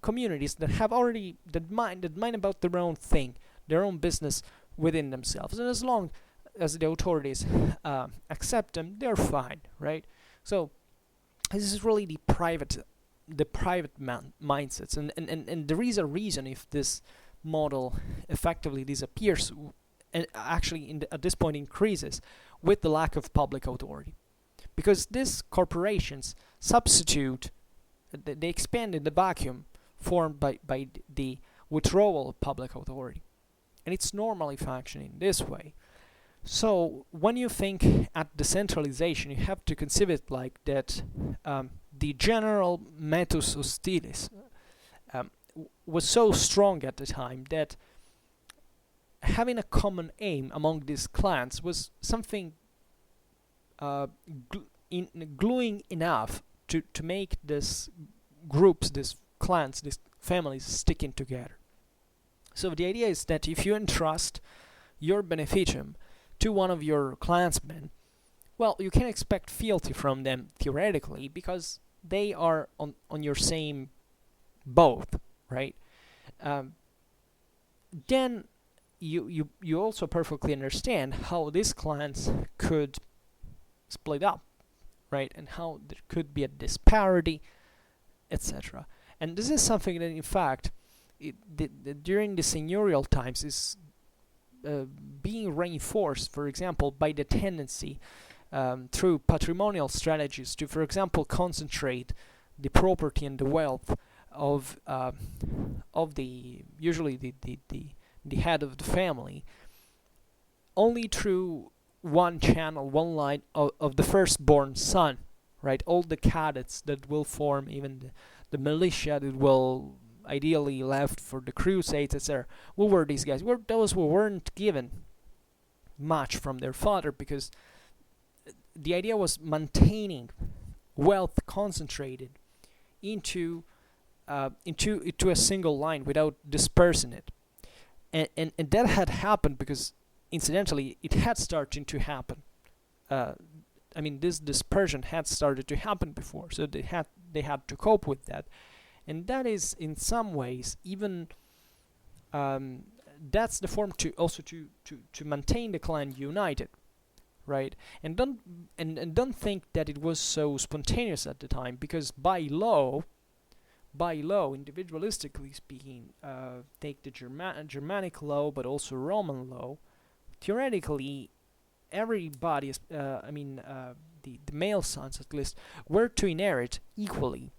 communities that have already that mind about their own thing, their own business within themselves, and as long as the authorities accept them, they're fine, right? So this is really the private mindsets, and there is a reason if this model effectively disappears and actually at this point increases with the lack of public authority, because these corporations substitute, they expand in the vacuum formed by the withdrawal of public authority, and it's normally functioning this way. So when you think at decentralization, you have to conceive it like that. The general metus hostilis was so strong at the time that having a common aim among these clans was something gluing enough to make these groups, these clans, these families sticking together. So the idea is that if you entrust your beneficium to one of your clansmen, well, you can expect fealty from them theoretically, because they are on your same boat, right? Then you also perfectly understand how these clans could split up, right? And how there could be a disparity, etc. And this is something that, in fact, during the seigneurial times is being reinforced, for example, by the tendency through patrimonial strategies to, for example, concentrate the property and the wealth of the usually the head of the family only through one channel, one line of the firstborn son, right? All the cadets that will form even the militia that will ideally left for the crusades, etc. What were these guys? Were those who weren't given much from their father, because the idea was maintaining wealth concentrated into a single line without dispersing it, and that had happened because, incidentally, it had started to happen. I mean, this dispersion had started to happen before, so they had to cope with that, and that is in some ways even that's the form to also to maintain the clan united, right? And don't think that it was so spontaneous at the time, because by law, individualistically speaking, take the Germanic law, but also Roman law, theoretically, everybody is, the male sons at least, were to inherit equally.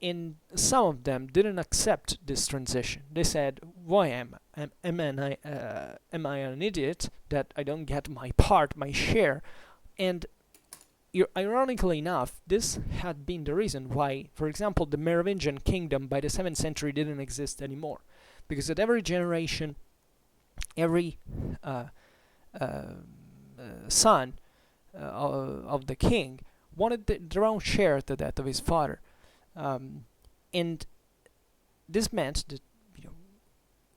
And some of them didn't accept this transition. They said, "Why am I an idiot that I don't get my part, my share?" And ironically enough, this had been the reason why, for example, the Merovingian kingdom by the 7th century didn't exist anymore, because at every generation, every son of the king wanted their own share at the death of his father. And this meant that,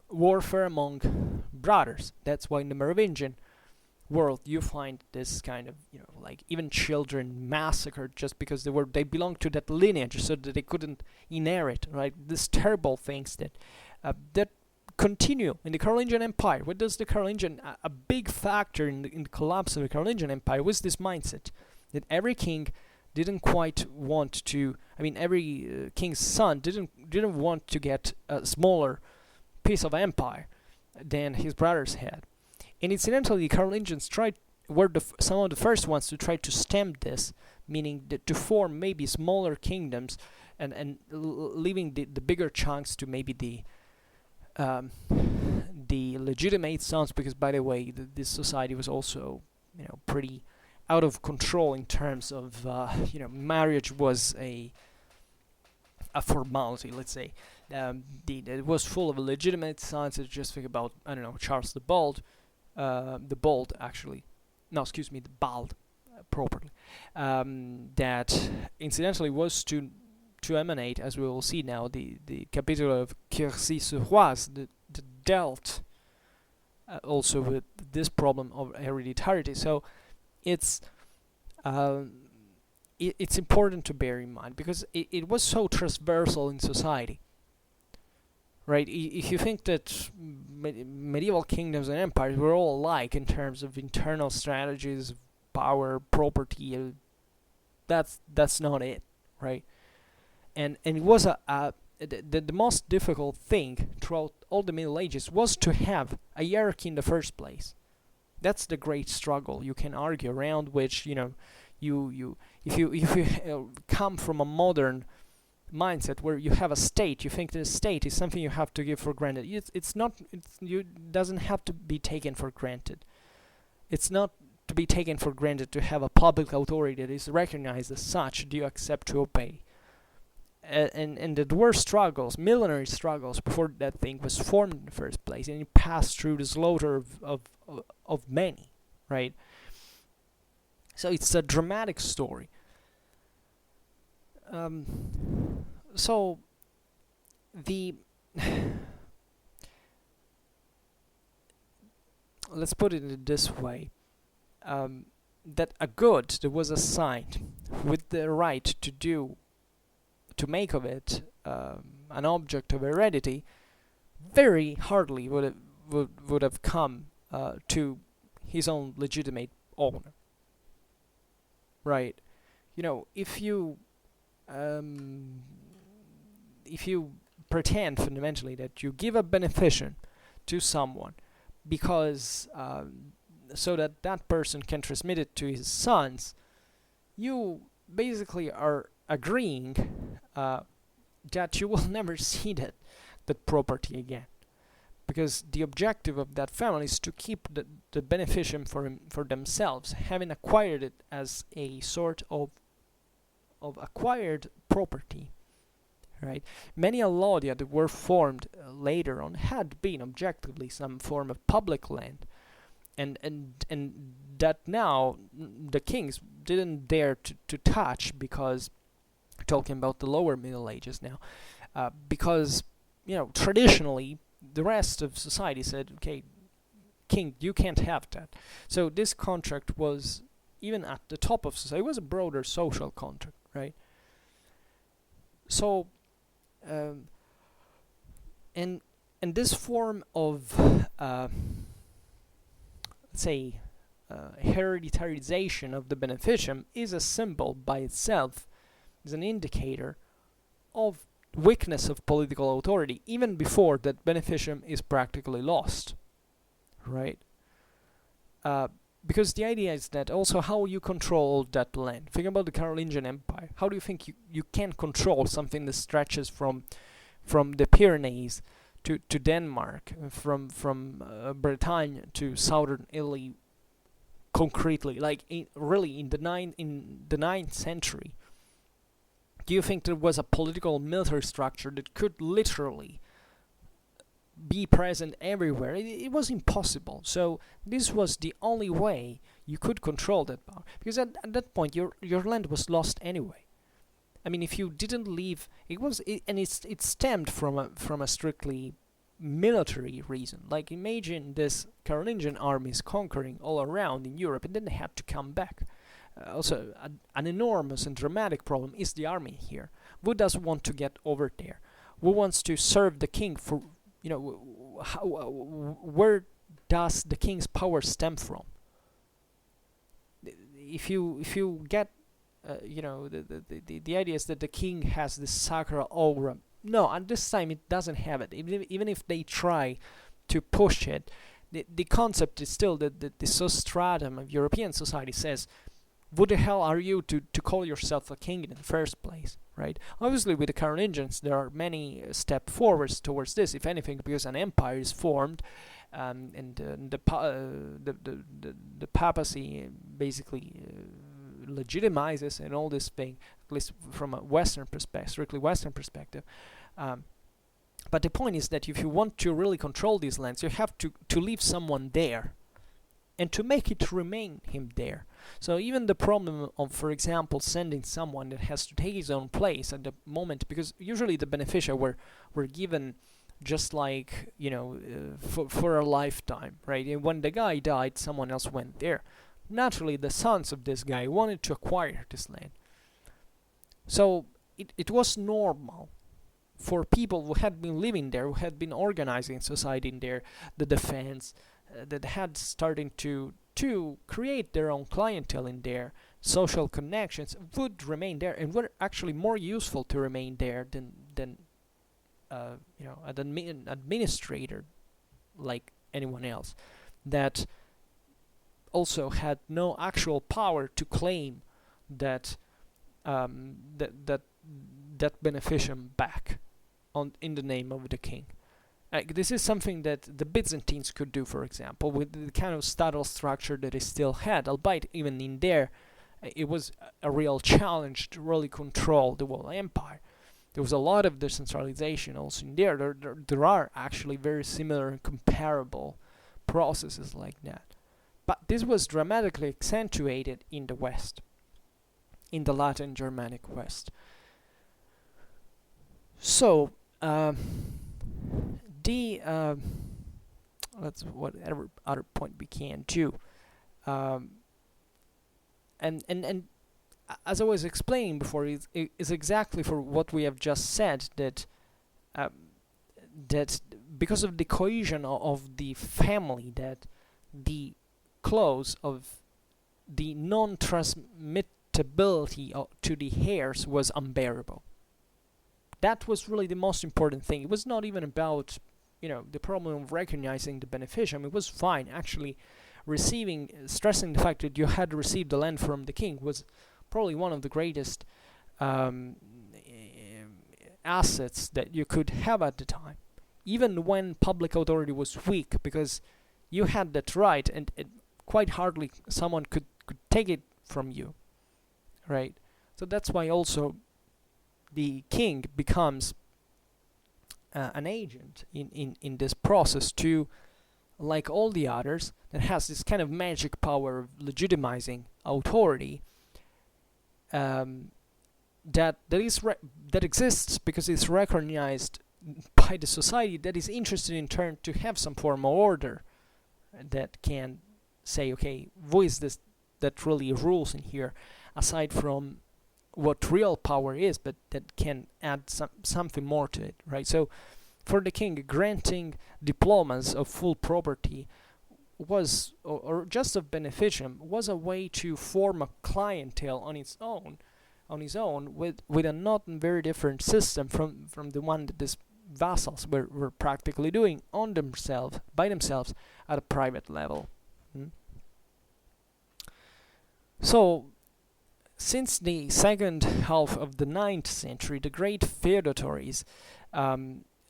warfare among brothers. That's why in the Merovingian world you find this kind of, like even children massacred just because they belonged to that lineage, so that they couldn't inherit, right? These terrible things that continue in the Carolingian Empire. What does the Carolingian? A big factor in the collapse of the Carolingian Empire was this mindset that every king didn't quite want to. I mean, every king's son didn't want to get a smaller piece of empire than his brothers had. And incidentally, the Carolingians were some of the first ones to try to stem this, meaning to form maybe smaller kingdoms and leaving the bigger chunks to maybe the legitimate sons, because, by the way, this society was also pretty out of control in terms of marriage was a formality, let's say. It was full of legitimate sons. Just think about, I don't know, Charles the Bald, actually, no, excuse me, the Bald, properly, that incidentally was to emanate, as we will see now, the capital of Quierzy-sur-Oise, that dealt also with this problem of hereditarity. So it's important to bear in mind, because it was so transversal in society, right? If you think that medieval kingdoms and empires were all alike in terms of internal strategies, power, property, that's not it, right? And it was the most difficult thing throughout all the Middle Ages was to have a hierarchy in the first place. That's the great struggle you can argue around, which, you know, if you come from a modern mindset where you have a state, you think the state is something you have to give for granted. It's not. It doesn't have to be taken for granted. It's not to be taken for granted to have a public authority that is recognized as such. Do you accept to obey? And there were struggles, millenary struggles, before that thing was formed in the first place, and it passed through the slaughter of many, right? So it's a dramatic story. So the let's put it this way, that a good that was assigned with the right to make of it an object of heredity very hardly would have come to his own legitimate owner, right? You know, if you pretend fundamentally that you give a beneficium to someone because so that that person can transmit it to his sons, you basically are agreeing that you will never see that property again, because the objective of that family is to keep the beneficium for themselves, having acquired it as a sort of acquired property, right? Many allodial that were formed later on had been objectively some form of public land, and that now the kings didn't dare to touch, because talking about the lower Middle Ages now, because, you know, traditionally the rest of society said, okay, king, you can't have that. So this contract was, even at the top of society, it was a broader social contract, right? So and this form of let's say hereditarization of the beneficium is a symbol by itself, is an indicator of weakness of political authority, even before that beneficium is practically lost, right? Because the idea is that also how you control that land. Think about the Carolingian Empire. How do you think you can control something that stretches from the Pyrenees to Denmark, from Bretagne to southern Italy, concretely, like really in the 9th century? Do you think there was a political military structure that could literally be present everywhere? It was impossible. So this was the only way you could control that power, because at that point your land was lost anyway. I mean, if you didn't leave, it stemmed from a strictly military reason. Like, imagine this Carolingian armies conquering all around in Europe, and then they had to come back. Also, an enormous and dramatic problem is the army here. Who does want to get over there? Who wants to serve the king for, you know, where does the king's power stem from? If you get, you know, the idea is that the king has this sacral aura. No, at this time it doesn't have it. Even if they try to push it, the concept is still that the substratum of European society says, who the hell are you to call yourself a king in the first place, right? Obviously, with the Carolingians, there are many steps forwards towards this, if anything, because an empire is formed, and the papacy basically legitimizes and all this thing, at least from a Western perspective, strictly Western perspective. But the point is that if you want to really control these lands, you have to leave someone there, and to make it remain him there. So even the problem of, for example, sending someone that has to take his own place at the moment, because usually the beneficia were given just like, you know, for a lifetime, right? And when the guy died, someone else went there. Naturally, the sons of this guy wanted to acquire this land. So it was normal for people who had been living there, who had been organizing society in there, the defense, that had starting to create their own clientele in there, social connections, would remain there, and were actually more useful to remain there than administrator like anyone else, that also had no actual power to claim that that beneficium back in the name of the king. This is something that the Byzantines could do, for example, with the kind of statal structure that they still had, albeit even in there, it was a real challenge to really control the whole empire. There was a lot of decentralization also in there. There are actually very similar and comparable processes like that. But this was dramatically accentuated in the West, in the Latin Germanic West. So, let's whatever other point we can do, and as I was explaining before, is exactly for what we have just said, that that because of the cohesion of the family, that the clause of the non-transmittability to the heirs was unbearable. That was really the most important thing. It was not even about, the problem of recognizing the beneficium. It was fine. Actually, stressing the fact that you had received the land from the king was probably one of the greatest assets that you could have at the time, even when public authority was weak, because you had that right, and quite hardly someone could take it from you, right? So that's why also the king becomes an agent in this process to, like all the others, that has this kind of magic power of legitimizing authority, that exists because it's recognized by the society that is interested in turn to have some form of order, that can say, okay, who is this that really rules in here, aside from what real power is, but that can add something more to it, right? So for the king, granting diplomas of full property was, or just of beneficium, was a way to form a clientele on his own, with a not very different system from the one that these vassals were practically doing by themselves at a private level. So, since the second half of the 9th century, the great feudatories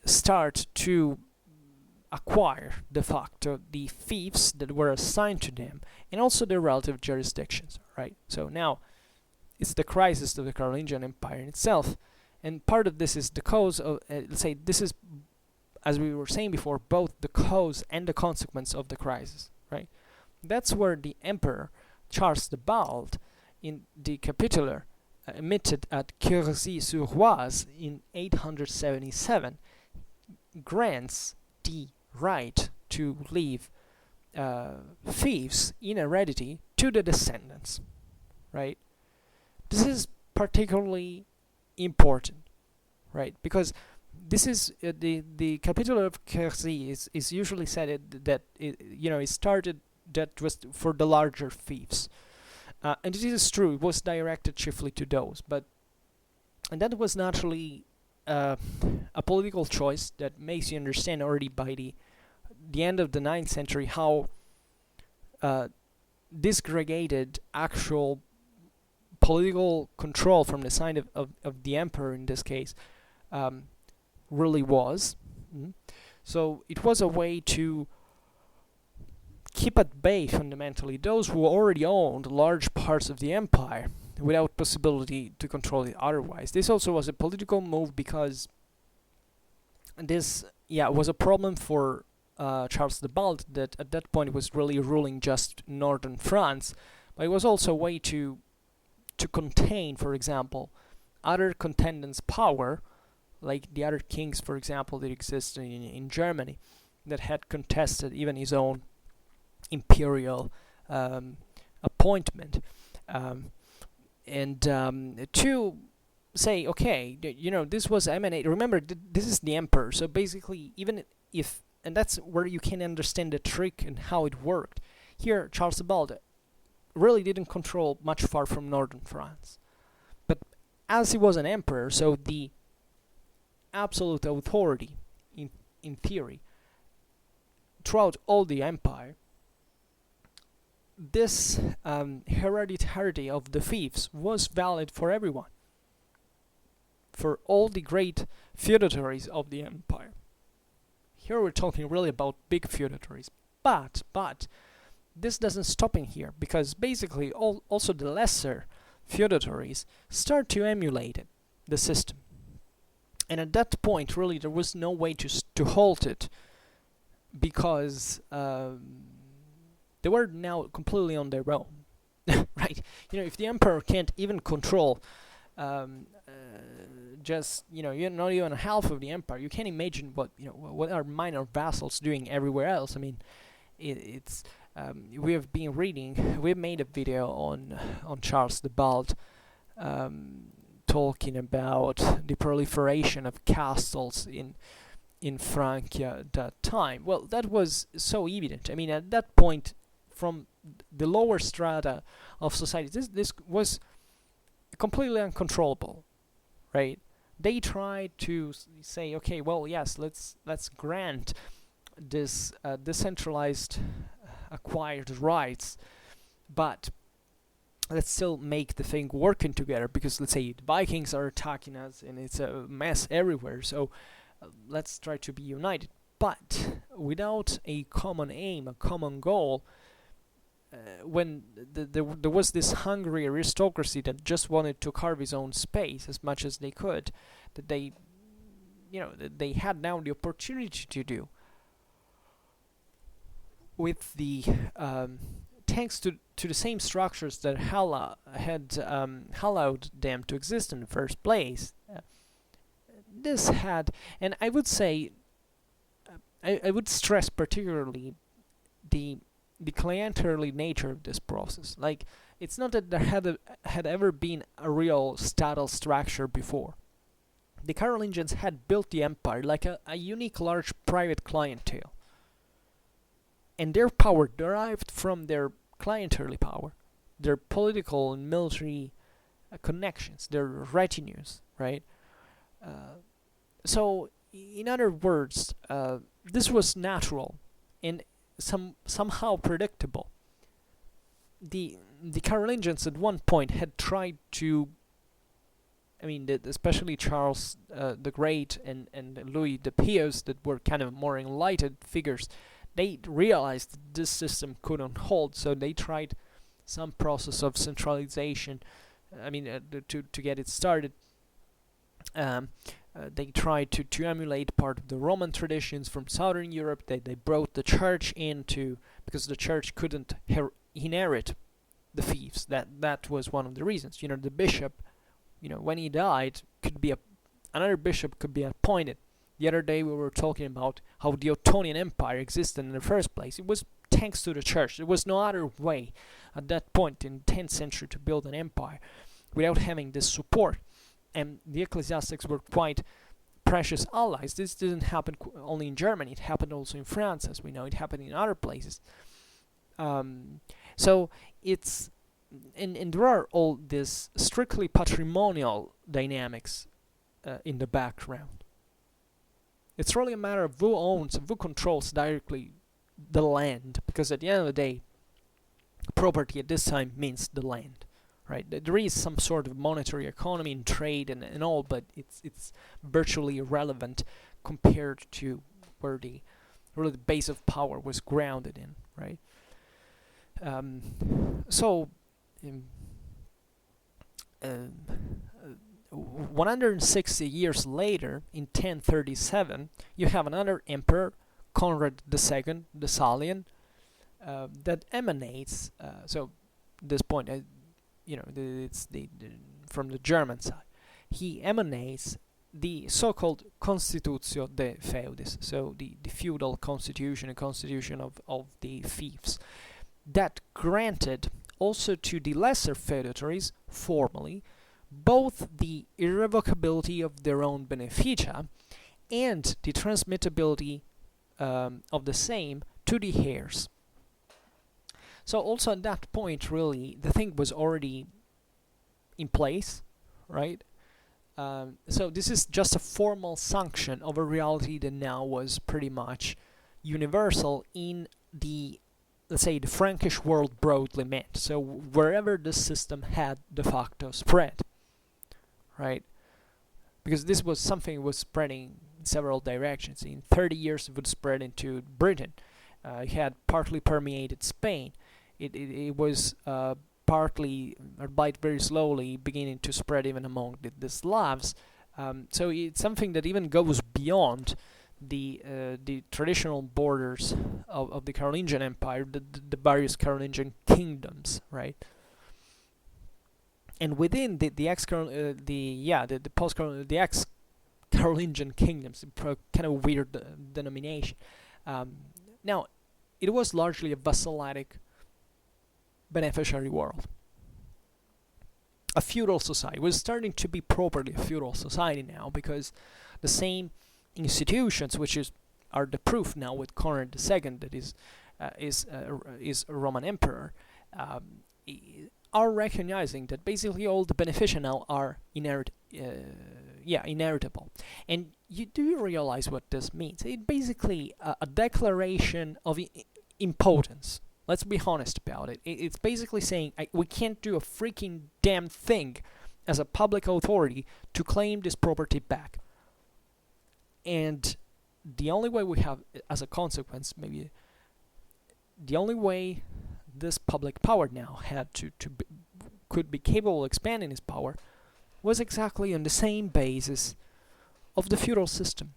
start to acquire de facto the fiefs that were assigned to them, and also their relative jurisdictions, right? So now it's the crisis of the Carolingian Empire in itself, and part of this is the cause of, let's say, this is, as we were saying before, both the cause and the consequence of the crisis, right? That's where the emperor Charles the Bald, in the capitular emitted at Quierzy-sur-Oise in 877, grants the right to leave fiefs in heredity to the descendants, right? This is particularly important, right? Because this is the capitular of Quierzy is usually said that it started, that was for the larger fiefs. And it is true, it was directed chiefly to those, and that was naturally a political choice that makes you understand already by the end of the 9th century how disgregated actual political control from the side of the emperor in this case really was. So it was a way to keep at bay fundamentally those who already owned large parts of the empire without possibility to control it otherwise. This also was a political move because this was a problem for Charles the Bald, that at that point was really ruling just northern France, but it was also a way to contain, for example, other contendants' power, like the other kings, for example, that existed in Germany, that had contested even his own imperial appointment, and to say, okay, this was emanate. Remember, this is the emperor, so basically, even if, and that's where you can understand the trick and how it worked. Here, Charles the Bald really didn't control much far from northern France, but as he was an emperor, so the absolute authority in theory throughout all the empire, this hereditarity of the fiefs was valid for everyone, for all the great feudatories of the empire. Here we're talking really about big feudatories, but this doesn't stop in here, because basically also the lesser feudatories start to emulate the system. And at that point, really, there was no way to halt it, because they were now completely on their own, right? If the emperor can't even control just you're not even half of the empire, you can't imagine what are minor vassals doing everywhere else. I mean, it's we have been reading. We've made a video on Charles the Bald, talking about the proliferation of castles in Francia at that time. Well, that was so evident. I mean, at that point, from the lower strata of society, this was completely uncontrollable, right? They tried to say, okay, well, yes, let's grant this decentralized acquired rights, but let's still make the thing working together, because let's say the Vikings are attacking us and it's a mess everywhere, so let's try to be united, but without a common aim, a common goal. When there was this hungry aristocracy that just wanted to carve his own space as much as they could, that they had now the opportunity to do, with the thanks to the same structures that had allowed them to exist in the first place. This had, and I would say, I would stress particularly the clienterly nature of this process. Like, it's not that there had ever been a real statal structure before. The Carolingians had built the empire like a unique large private clientele, and their power derived from their clienterly power, their political and military connections, their retinues, right? So, in other words, this was natural and somehow predictable. The Carolingians at one point had tried to, I mean, especially Charles the Great and Louis the Pious, that were kind of more enlightened figures, they realized that this system couldn't hold, so they tried some process of centralization. I mean, to get it started. They tried to emulate part of the Roman traditions from Southern Europe. They brought the church because the church couldn't inherit the fiefs. That was one of the reasons. The bishop, when he died, another bishop could be appointed. The other day we were talking about how the Ottonian Empire existed in the first place. It was thanks to the church. There was no other way at that point in the 10th century to build an empire without having this support. And the ecclesiastics were quite precious allies. This didn't happen only in Germany. It happened also in France, as we know. It happened in other places. So it's and there are all these strictly patrimonial dynamics in the background. It's really a matter of who owns and who controls directly the land, because at the end of the day, property at this time means the land. Right, there is some sort of monetary economy and trade and all, but it's virtually irrelevant compared to where the base of power was grounded in. Right. So, 160 years later, in 1037, you have another emperor, Conrad II, the Salian, that emanates. So, this point. It's from the German side. He emanates the so-called Constitutio de Feudis, so the feudal constitution, a constitution of the fiefs, that granted also to the lesser feudatories, formally, both the irrevocability of their own beneficia and the transmittability of the same to the heirs. So also at that point, really, the thing was already in place, right? So this is just a formal sanction of a reality that now was pretty much universal in the, let's say, the Frankish world broadly meant. So wherever the system had de facto spread, right? Because this was something that was spreading in several directions. In 30 years, it would spread into Britain. It had partly permeated Spain. It was partly, albeit very slowly, beginning to spread even among the Slavs. So it's something that even goes beyond the traditional borders of the Carolingian Empire, the various Carolingian kingdoms, right? And within the ex-Carolingian kingdoms, kind of weird denomination. Now, it was largely a vassalatic-beneficiary world. A feudal society. It was starting to be properly a feudal society now, because the same institutions, which are the proof now with Conrad II, that is a Roman emperor, are recognizing that basically all the beneficia now are inheritable. And do you realize what this means? It's basically a declaration of impotence. Let's be honest about it. It's basically saying we can't do a freaking damn thing as a public authority to claim this property back. And the only way we have, as a consequence, maybe the only way this public power now could be capable of expanding its power was exactly on the same basis of the feudal system.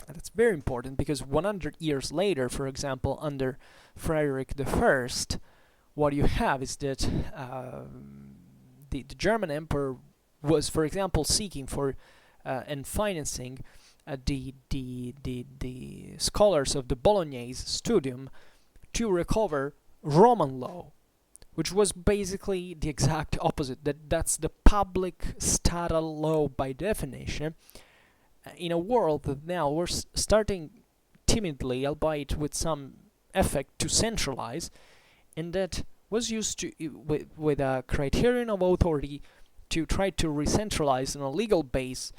And that's very important, because 100 years later, for example, under Frederick I, what you have is that the German emperor was, for example, seeking for and financing the scholars of the Bolognese Studium to recover Roman law, which was basically the exact opposite. That's the public statal law by definition, in a world that now we're starting timidly, albeit with some effect, to centralize, and that was used to with a criterion of authority to try to re-centralize on a legal base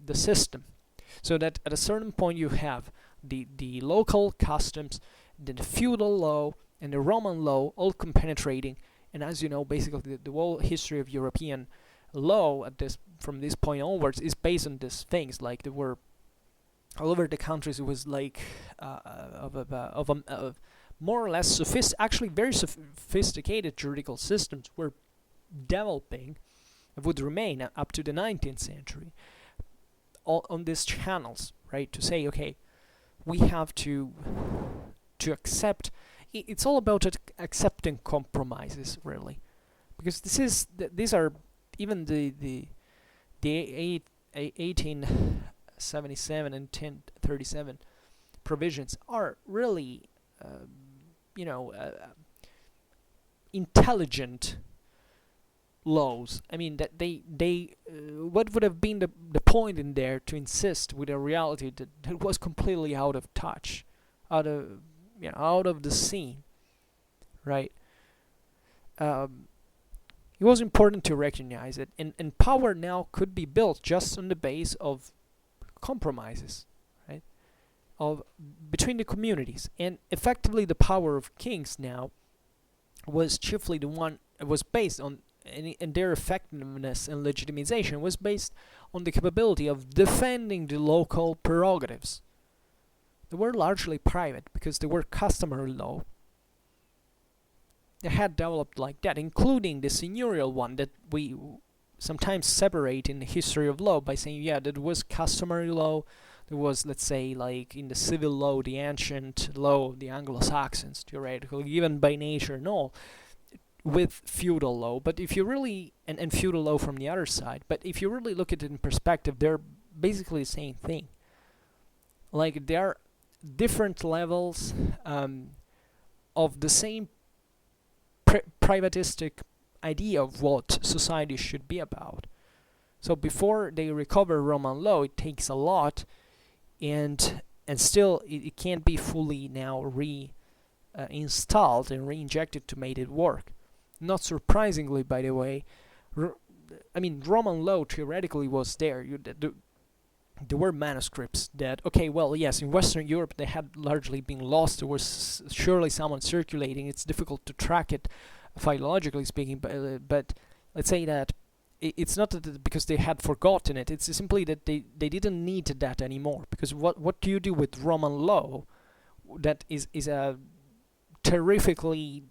the system, so that at a certain point you have the local customs, the feudal law, and the Roman law all compenetrating. And as you know, basically the whole history of European law from this point onwards is based on these things. Like, there were all over the countries, it was like more or less actually very sophisticated juridical systems were developing, would remain up to the 19th century, on these channels, right? To say, okay, we have to accept. It's all about accepting compromises, really, because these are even the 1877 and 1037 provisions are really intelligent laws. I mean, that they what would have been the point in there to insist with a reality that was completely out of touch, out of the scene, right? It was important to recognize it, and power now could be built just on the base of compromises, right? Between the communities. And effectively the power of kings now was chiefly the one was based on, and their effectiveness and legitimization was based on the capability of defending the local prerogatives. They were largely private because they were customary law. They had developed like that, including the seigneurial one that we sometimes separate in the history of law by saying, yeah, that was customary law. There was, let's say, like in the civil law, the ancient law of the Anglo-Saxons, theoretically, given by nature and all, with feudal law. But if you really, and feudal law from the other side, but if you really look at it in perspective, they're basically the same thing. Like, there are different levels of the same privatistic idea of what society should be about. So before they recover Roman law, it takes a lot, and still it can't be fully now installed and re-injected to make it work. Not surprisingly, by the way, I mean, Roman law theoretically was there. There were manuscripts that, okay, well, yes, in Western Europe they had largely been lost. There was surely someone circulating. It's difficult to track it, philologically speaking, but let's say that it's not that because they had forgotten it. It's simply that they didn't need that anymore. Because what do you do with Roman law that is a terrifically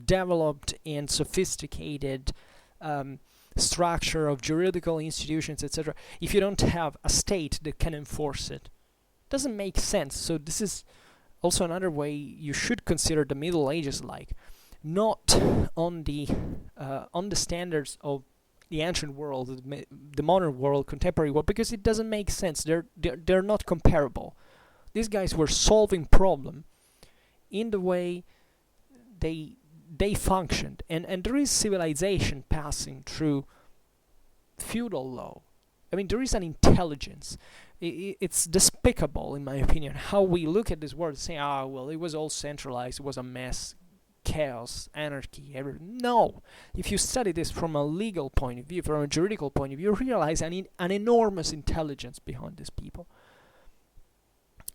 developed and sophisticated structure of juridical institutions, etc., if you don't have a state that can enforce it? Doesn't make sense. So this is also another way you should consider the Middle Ages, like not on the standards of the ancient world, the modern world, contemporary world, because it doesn't make sense. They're not comparable. These guys were solving problem in the way they functioned, and there is civilization passing through feudal law. I mean, there is an intelligence. It's despicable, in my opinion, how we look at this world and say, well, it was all centralized, it was a mess, chaos, anarchy, everything. No! If you study this from a legal point of view, from a juridical point of view, you realize an enormous intelligence behind these people.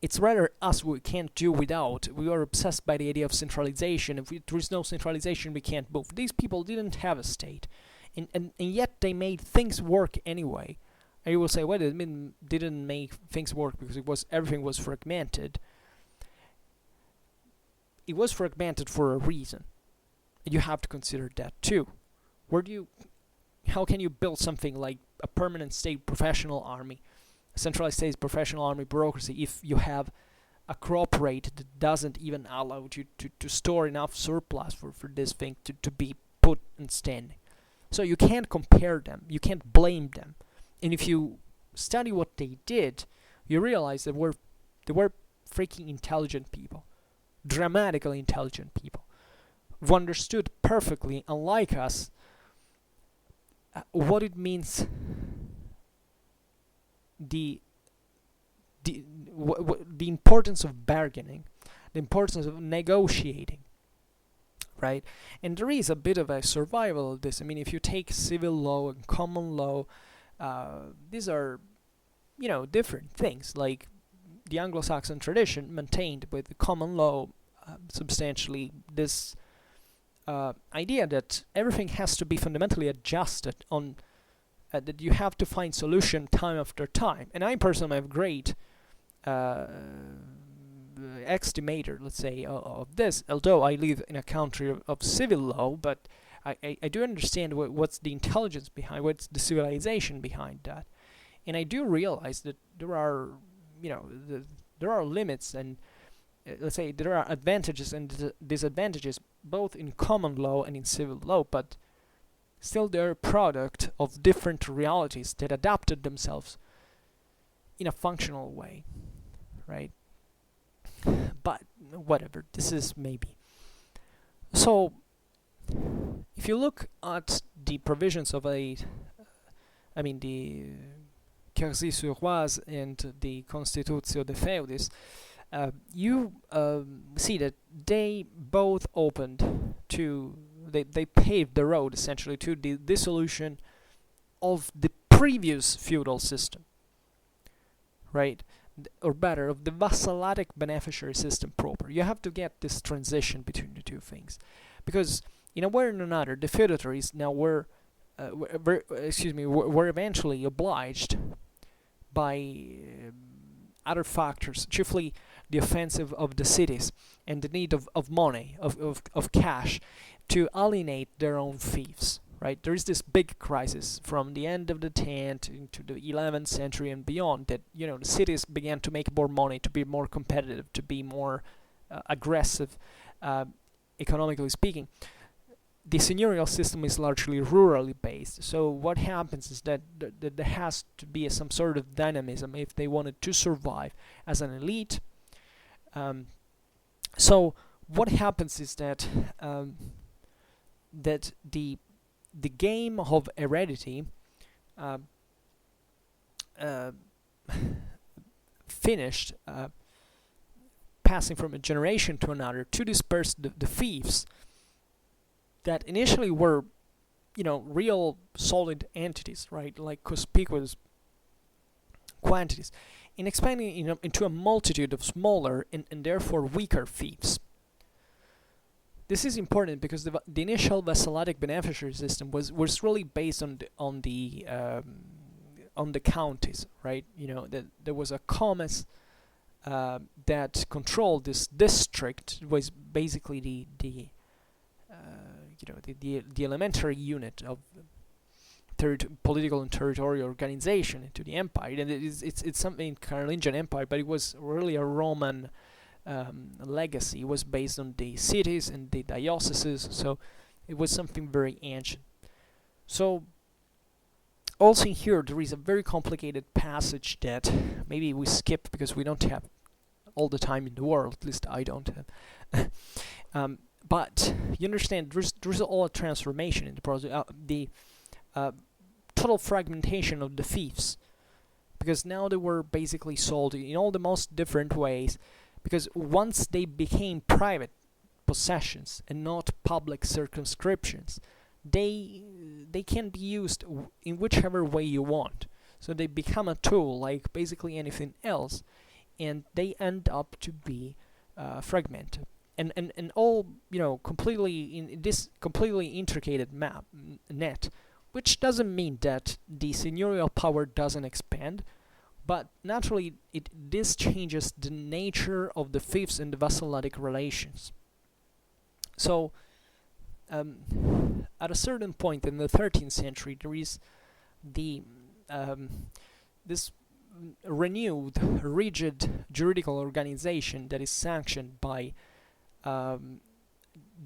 It's rather us we can't do without. We are obsessed by the idea of centralization. If there is no centralization, we can't move. These people didn't have a state, and yet they made things work anyway. And you will say, well, it didn't make things work because everything was fragmented. It was fragmented for a reason. And you have to consider that too. How can you build something like a permanent state professional army, a centralized state professional army bureaucracy, if you have a crop rate that doesn't even allow you to store enough surplus for this thing to be put and standing? So you can't compare them, you can't blame them. And if you study what they did, you realize that they were freaking intelligent people, dramatically intelligent people, who understood perfectly, unlike us, what it means, the importance of bargaining, the importance of negotiating, right? And there is a bit of a survival of this. I mean, if you take civil law and common law, these are, different things. Like the Anglo-Saxon tradition maintained with the common law substantially this idea that everything has to be fundamentally adjusted on, that you have to find solution time after time. And I personally have great estimator, let's say, of this, although I live in a country of civil law, but I do understand what's the intelligence behind, what's the civilization behind that. And I do realize that there are, there are limits, and let's say there are advantages and disadvantages both in common law and in civil law, but still they're a product of different realities that adapted themselves in a functional way, right? But whatever, this is maybe. So if you look at the provisions of the Quierzy-sur-Oise and the Constitutio de Feudis, you see that they both opened to, they paved the road essentially to the dissolution of the previous feudal system, right? Or better, of the Vassalatic-Beneficiary system proper. You have to get this transition between the two things, because in a way or another, the feudatories now were eventually obliged by other factors, chiefly the offensive of the cities and the need of money, of cash, to alienate their own fiefs, right? There is this big crisis from the end of the 10th into the 11th century and beyond, that, the cities began to make more money, to be more competitive, to be more aggressive, economically speaking. The seigneurial system is largely rurally based, so what happens is that there has to be some sort of dynamism if they wanted to survive as an elite. So what happens is that that the game of heredity finished, passing from a generation to another, to disperse the fiefs that initially were real solid entities, right, like conspicuous quantities, and expanding into a multitude of smaller and therefore weaker fiefs. This is important because the initial Vassalatic-Beneficiary system was really based on the counties, right? That there was a comes that controlled this district. It was basically the elementary unit of political and territorial organization into the empire, and it's something in Carolingian Empire, but it was really a Roman legacy. It was based on the cities and the dioceses, so it was something very ancient. So also in here there is a very complicated passage that maybe we skip because we don't have all the time in the world, at least I don't have. But you understand there's all a transformation in the process, the total fragmentation of the fiefs, because now they were basically sold in all the most different ways, because once they became private possessions and not public circumscriptions, they can be used in whichever way you want. So they become a tool like basically anything else, and they end up to be fragmented and all completely in this completely intricated net, which doesn't mean that the seigneurial power doesn't expand, but naturally this changes the nature of the fiefs and the vassalatic relations. So at a certain point in the 13th century there is this renewed rigid juridical organization that is sanctioned by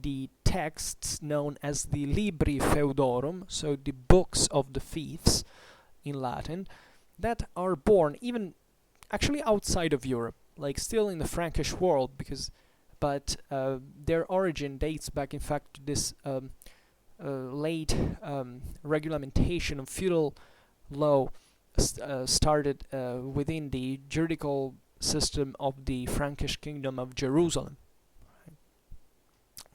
the texts known as the Libri Feudorum, so the books of the fiefs in Latin, that are born even actually outside of Europe, like still in the Frankish world, but their origin dates back in fact to this late regulamentation of feudal law started within the juridical system of the Frankish kingdom of Jerusalem,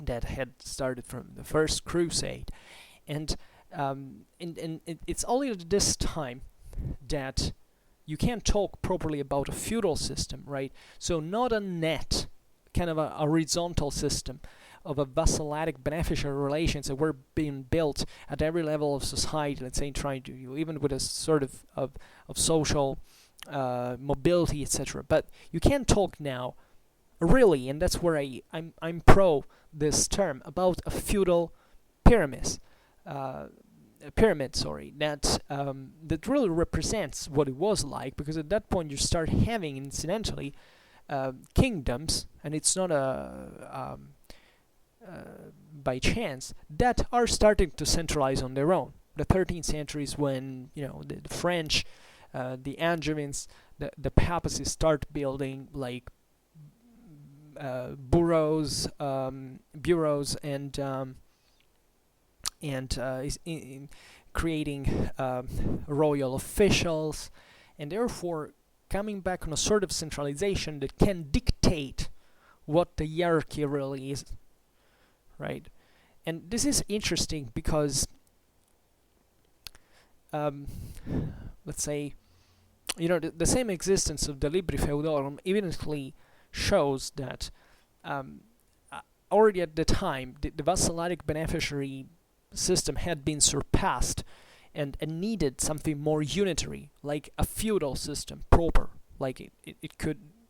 that had started from the First Crusade, and it's only at this time that you can talk properly about a feudal system, right? So not a net, kind of a horizontal system of a vassalatic beneficiary relations that were being built at every level of society, let's say trying to, even with a sort of social mobility, etc. But you can talk now, really, and that's where I'm pro this term, about a feudal pyramid, that really represents what it was like, because at that point you start having, incidentally, kingdoms, and it's not by chance, that are starting to centralize on their own. The 13th century is when the French, the Angevins, the papacy start building like bureaus, and creating royal officials, and therefore coming back on a sort of centralization that can dictate what the hierarchy really is, right? And this is interesting because let's say the same existence of the Libri Feudorum evidently shows that already at the time the vassalatic beneficiary system had been surpassed and needed something more unitary, like a feudal system proper, like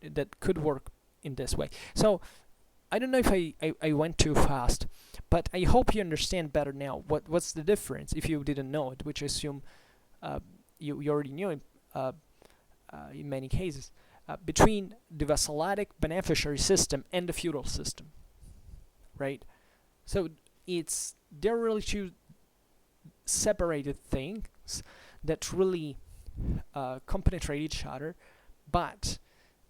that could work in this way. So I don't know if I went too fast, but I hope you understand better now what's the difference, if you didn't know it, which I assume you already knew it in many cases, between the vassalatic beneficiary system and the feudal system, right? So they're really two separated things that really compenetrate each other, but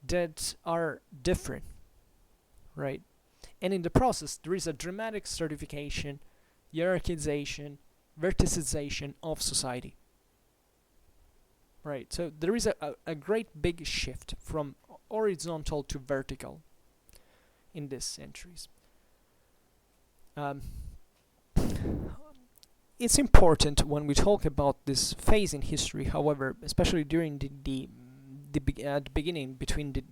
that are different, right? And in the process there is a dramatic stratification, hierarchization, verticization of society, right? So there is a great big shift from horizontal to vertical in these centuries. it's important when we talk about this phase in history, however, especially during the beginning, between the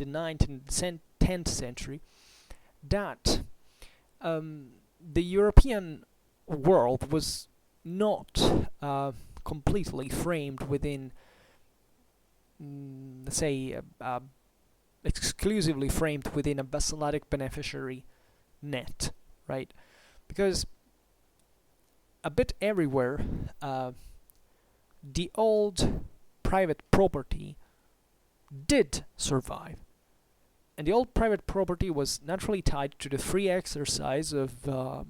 9th and 10th century, that the European world was not completely framed within, let's say, exclusively framed within a Vassalatic-Beneficiary net, right? Because a bit everywhere, the old private property did survive. And the old private property was naturally tied to the free exercise of, of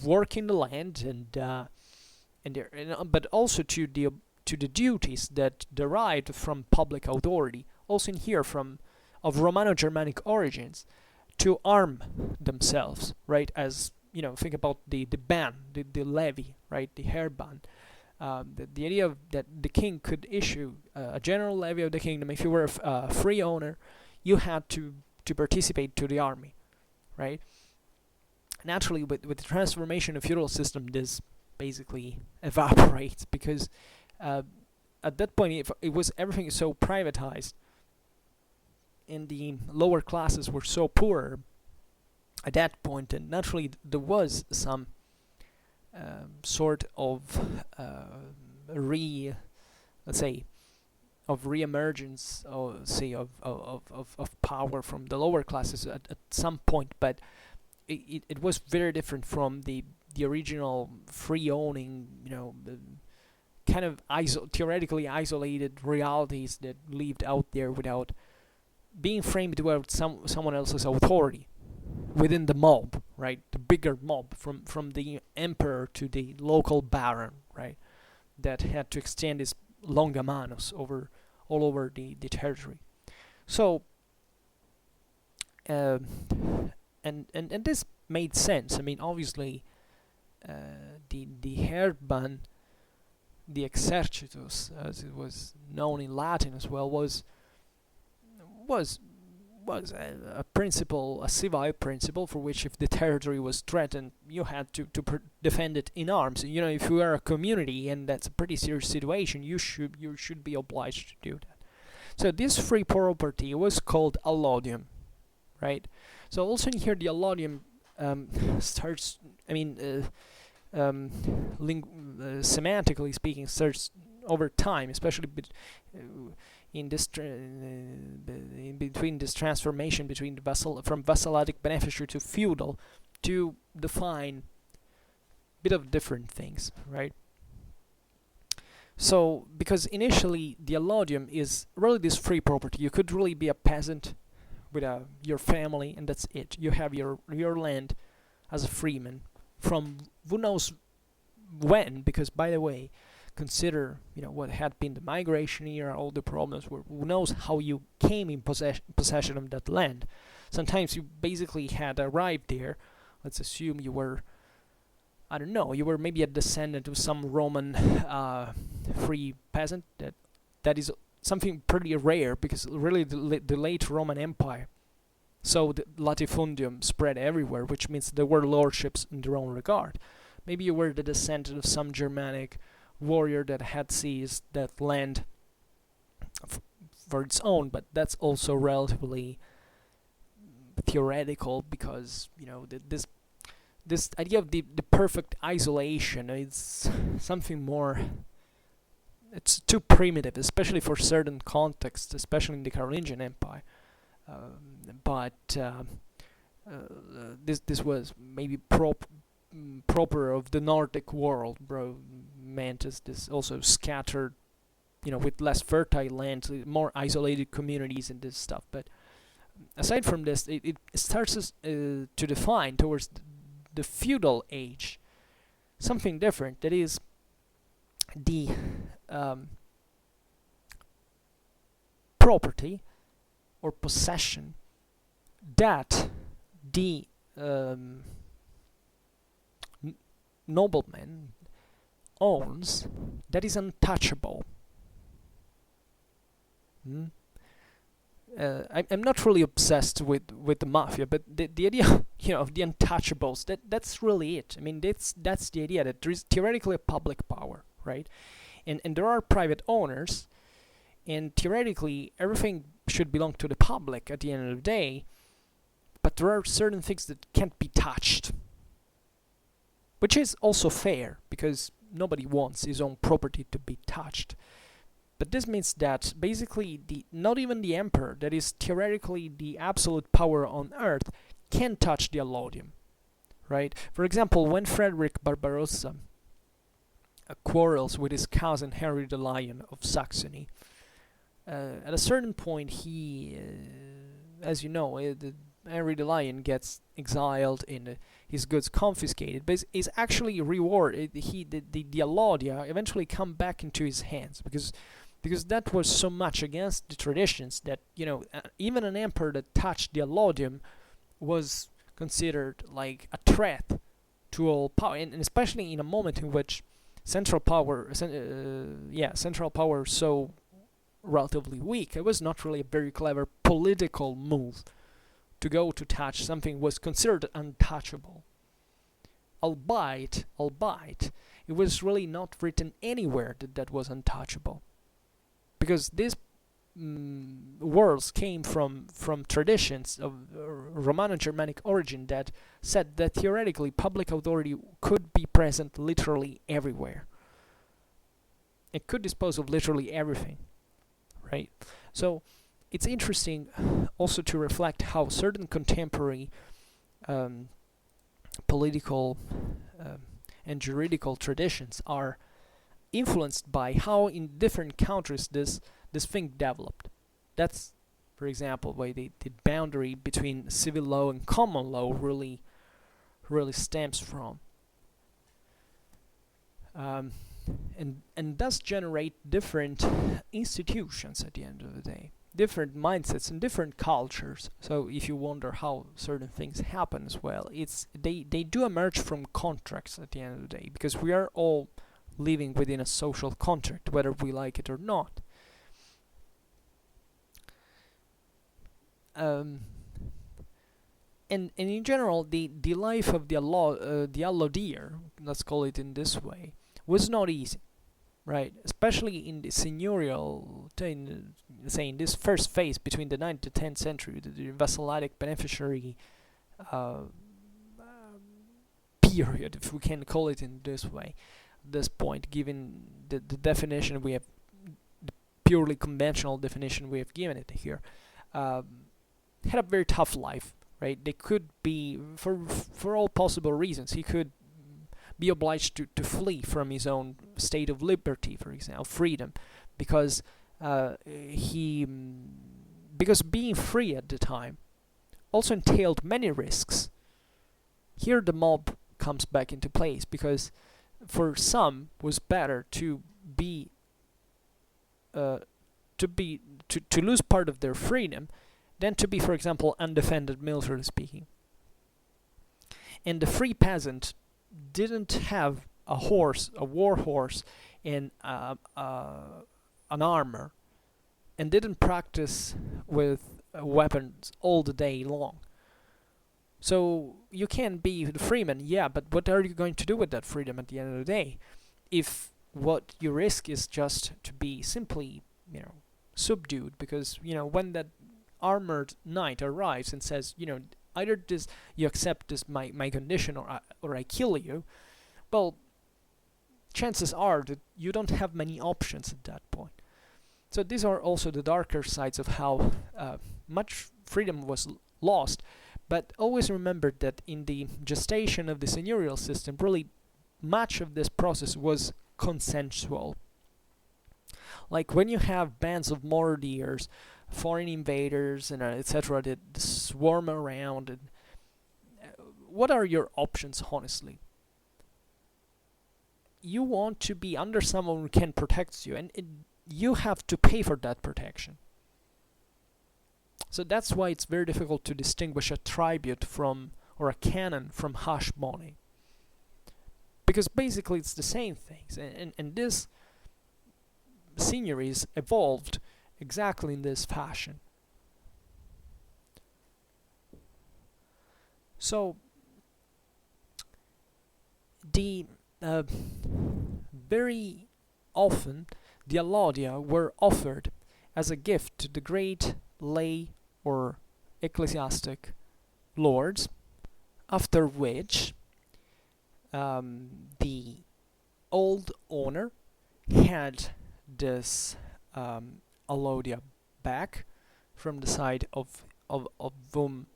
working the land but also to the duties that derived from public authority, also in here of Romano-Germanic origins, to arm themselves, right? As think about the ban, the levy, right? The Heerban. The idea of that the king could issue a general levy of the kingdom. If you were a free owner, you had to participate to the army, right? Naturally, with the transformation of feudal system, this basically evaporates, because at that point everything is so privatized, and the lower classes were so poor at that point, and naturally there was some sort of re-emergence, or say of power from the lower classes at some point, but it was very different from the original free owning, kind of theoretically isolated realities that lived out there without being framed without someone else's authority within the mob, right? The bigger mob, from the emperor to the local baron, right? That had to extend his longa manus all over the territory. So, and this made sense. I mean, obviously, the Heerban, the exercitus, as it was known in Latin as well, was a principle, a civil principle, for which if the territory was threatened, you had to defend it in arms. If you are a community and that's a pretty serious situation, you should be obliged to do that. So this free property was called allodium, right? So also in here, the allodium starts. I mean, semantically speaking, starts over time, especially in between this transformation between from Vassalatic beneficiary to feudal, to define a bit of different things, right? So, because initially the allodium is really this free property. You could really be a peasant with your family, and that's it. You have your land as a freeman from who knows when, because, by the way, consider what had been the migration era, all the problems, who knows how you came in possession of that land. Sometimes you basically had arrived there. Let's assume you were, I don't know, you were maybe a descendant of some Roman free peasant. That is something pretty rare, because really the late Roman Empire, so the latifundium spread everywhere, which means there were lordships in their own regard. Maybe you were the descendant of some Germanic warrior that had seized that land for its own, but that's also relatively theoretical, because this idea of the perfect isolation, it's something more, it's too primitive, especially for certain contexts, especially in the Carolingian Empire. This was maybe proper of the Nordic world, meant as this also scattered, with less fertile land, more isolated communities and this stuff. But aside from this, it starts to define towards the feudal age something different. That is the property or possession that the nobleman owns, that is untouchable. I'm not really obsessed with the mafia, but the idea, of the untouchables, that's really it. I mean, that's the idea, that there is theoretically a public power, right? And there are private owners, and theoretically everything should belong to the public at the end of the day, but there are certain things that can't be touched, which is also fair, because nobody wants his own property to be touched. But this means that basically not even the emperor, that is theoretically the absolute power on earth, can touch the allodium, right? For example, when Frederick Barbarossa quarrels with his cousin Henry the Lion of Saxony, at a certain point he, as you know, Henry the Lion gets exiled and his goods confiscated, but is actually rewarded. The allodia eventually come back into his hands, because that was so much against the traditions that, even an emperor that touched the allodium was considered like a threat to all power, and especially in a moment in which central power so relatively weak. It was not really a very clever political move to go to touch something was considered untouchable. Albeit, it was really not written anywhere that was untouchable, because these words came from traditions of Roman-Germanic origin that said that theoretically public authority could be present literally everywhere. It could dispose of literally everything, right? So it's interesting also to reflect how certain contemporary political and juridical traditions are influenced by how in different countries this thing developed. That's, for example, why the boundary between civil law and common law really stems from, and thus generate different institutions at the end of the day, different mindsets and different cultures. So if you wonder how certain things happen as well, they do emerge from contracts at the end of the day, because we are all living within a social contract, whether we like it or not. And in general, the life of the allodier, let's call it in this way, was not easy, right? Especially in the seigneurial, say in this first phase between the 9th to 10th century, the Vassalatic-Beneficiary period, if we can call it in this way. At this point, given the definition we have, the purely conventional definition we have given it here, had a very tough life, right? They could be, for all possible reasons, he could be obliged to flee from his own state of liberty, for example, freedom, because being free at the time also entailed many risks. Here the mob comes back into place, because for some was better to lose part of their freedom than to be, for example, undefended, militarily speaking. And the free peasant didn't have a war horse, and an armor, and didn't practice with weapons all the day long. So you can be the freeman, yeah, but what are you going to do with that freedom at the end of the day, if what you risk is just to be simply, subdued? Because, when that armored knight arrives and says, either this, you accept this my condition, or I kill you, well, chances are that you don't have many options at that point. So these are also the darker sides of how much freedom was lost. But always remember that in the gestation of the seigneurial system, really much of this process was consensual. Like when you have bands of marauders, foreign invaders, and etc., that swarm around, and what are your options, honestly? You want to be under someone who can protect you, and you have to pay for that protection. So that's why it's very difficult to distinguish a tribute from, or a canon from, hush money, because basically it's the same things, and this seigneuries evolved exactly in this fashion. So the very often the allodiia were offered as a gift to the great lay or ecclesiastic lords, after which the old owner had this allodiia back from the side of whom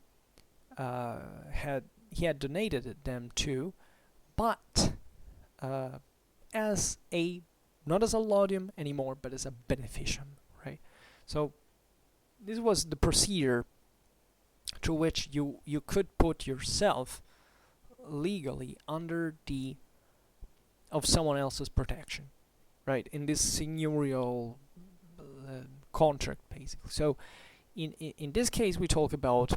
he had donated them to, but as a not as a laudium anymore, but as a beneficium, right? So this was the procedure through which you could put yourself legally under the of someone else's protection, right? In this seigneurial contract, basically. So in this case, we talk about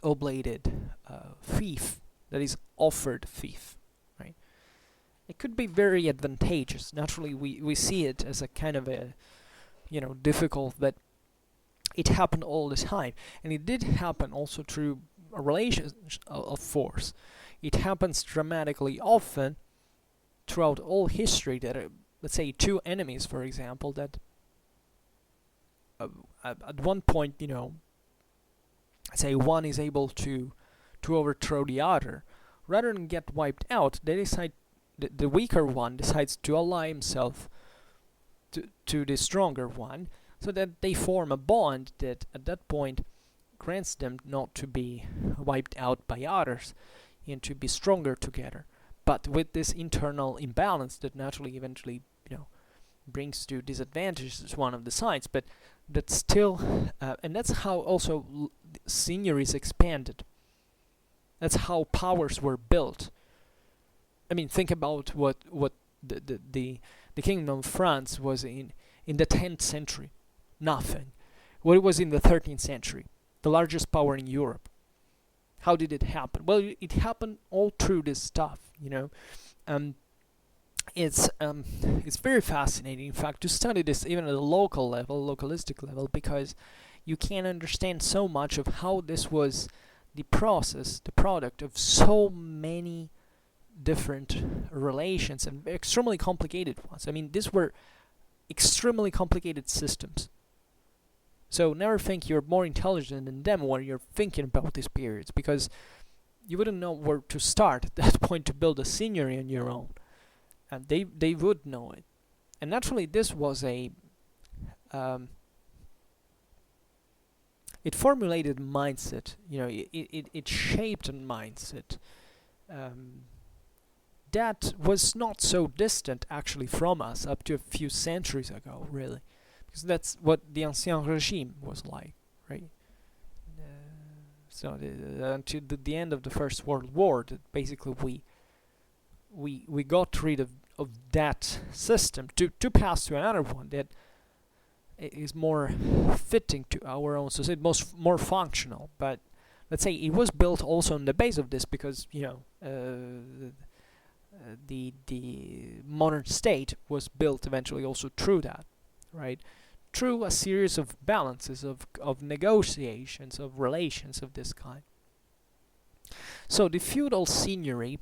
oblated fief, that is offered fief, right? It could be very advantageous. Naturally, we see it as a kind of a, difficult, but it happened all the time. And it did happen also through a relation of force. It happens dramatically often throughout all history that, let's say, two enemies, for example, that at one point, say one is able to overthrow the other. Rather than get wiped out, they decide the weaker one decides to ally himself to the stronger one, so that they form a bond that at that point grants them not to be wiped out by others and to be stronger together. But with this internal imbalance that naturally eventually brings to disadvantages one of the sides, but that's still and that's how also seigneuries expanded. That's how powers were built. I mean, think about what the Kingdom of France was in the 10th century. Nothing. What it was in the 13th century. The largest power in Europe. How did it happen? Well, it happened all through this stuff, It's very fascinating, in fact, to study this even at a local level, localistic level, because you can understand so much of how this was the process, the product of so many different relations and extremely complicated ones. I mean, these were extremely complicated systems. So never think you're more intelligent than them when you're thinking about these periods, because you wouldn't know where to start at that point to build a seigneury on your own. And they would know it. And naturally this was a it formulated mindset, it shaped a mindset that was not so distant actually from us up to a few centuries ago, really. Because that's what the Ancien Regime was like, right? So until the end of the First World War, that basically we got rid of that system to pass to another one that is more fitting to our own society, more functional. But let's say it was built also on the base of this, because the modern state was built eventually also through that, right? Through a series of balances, of negotiations, of relations of this kind. So the feudal seigneury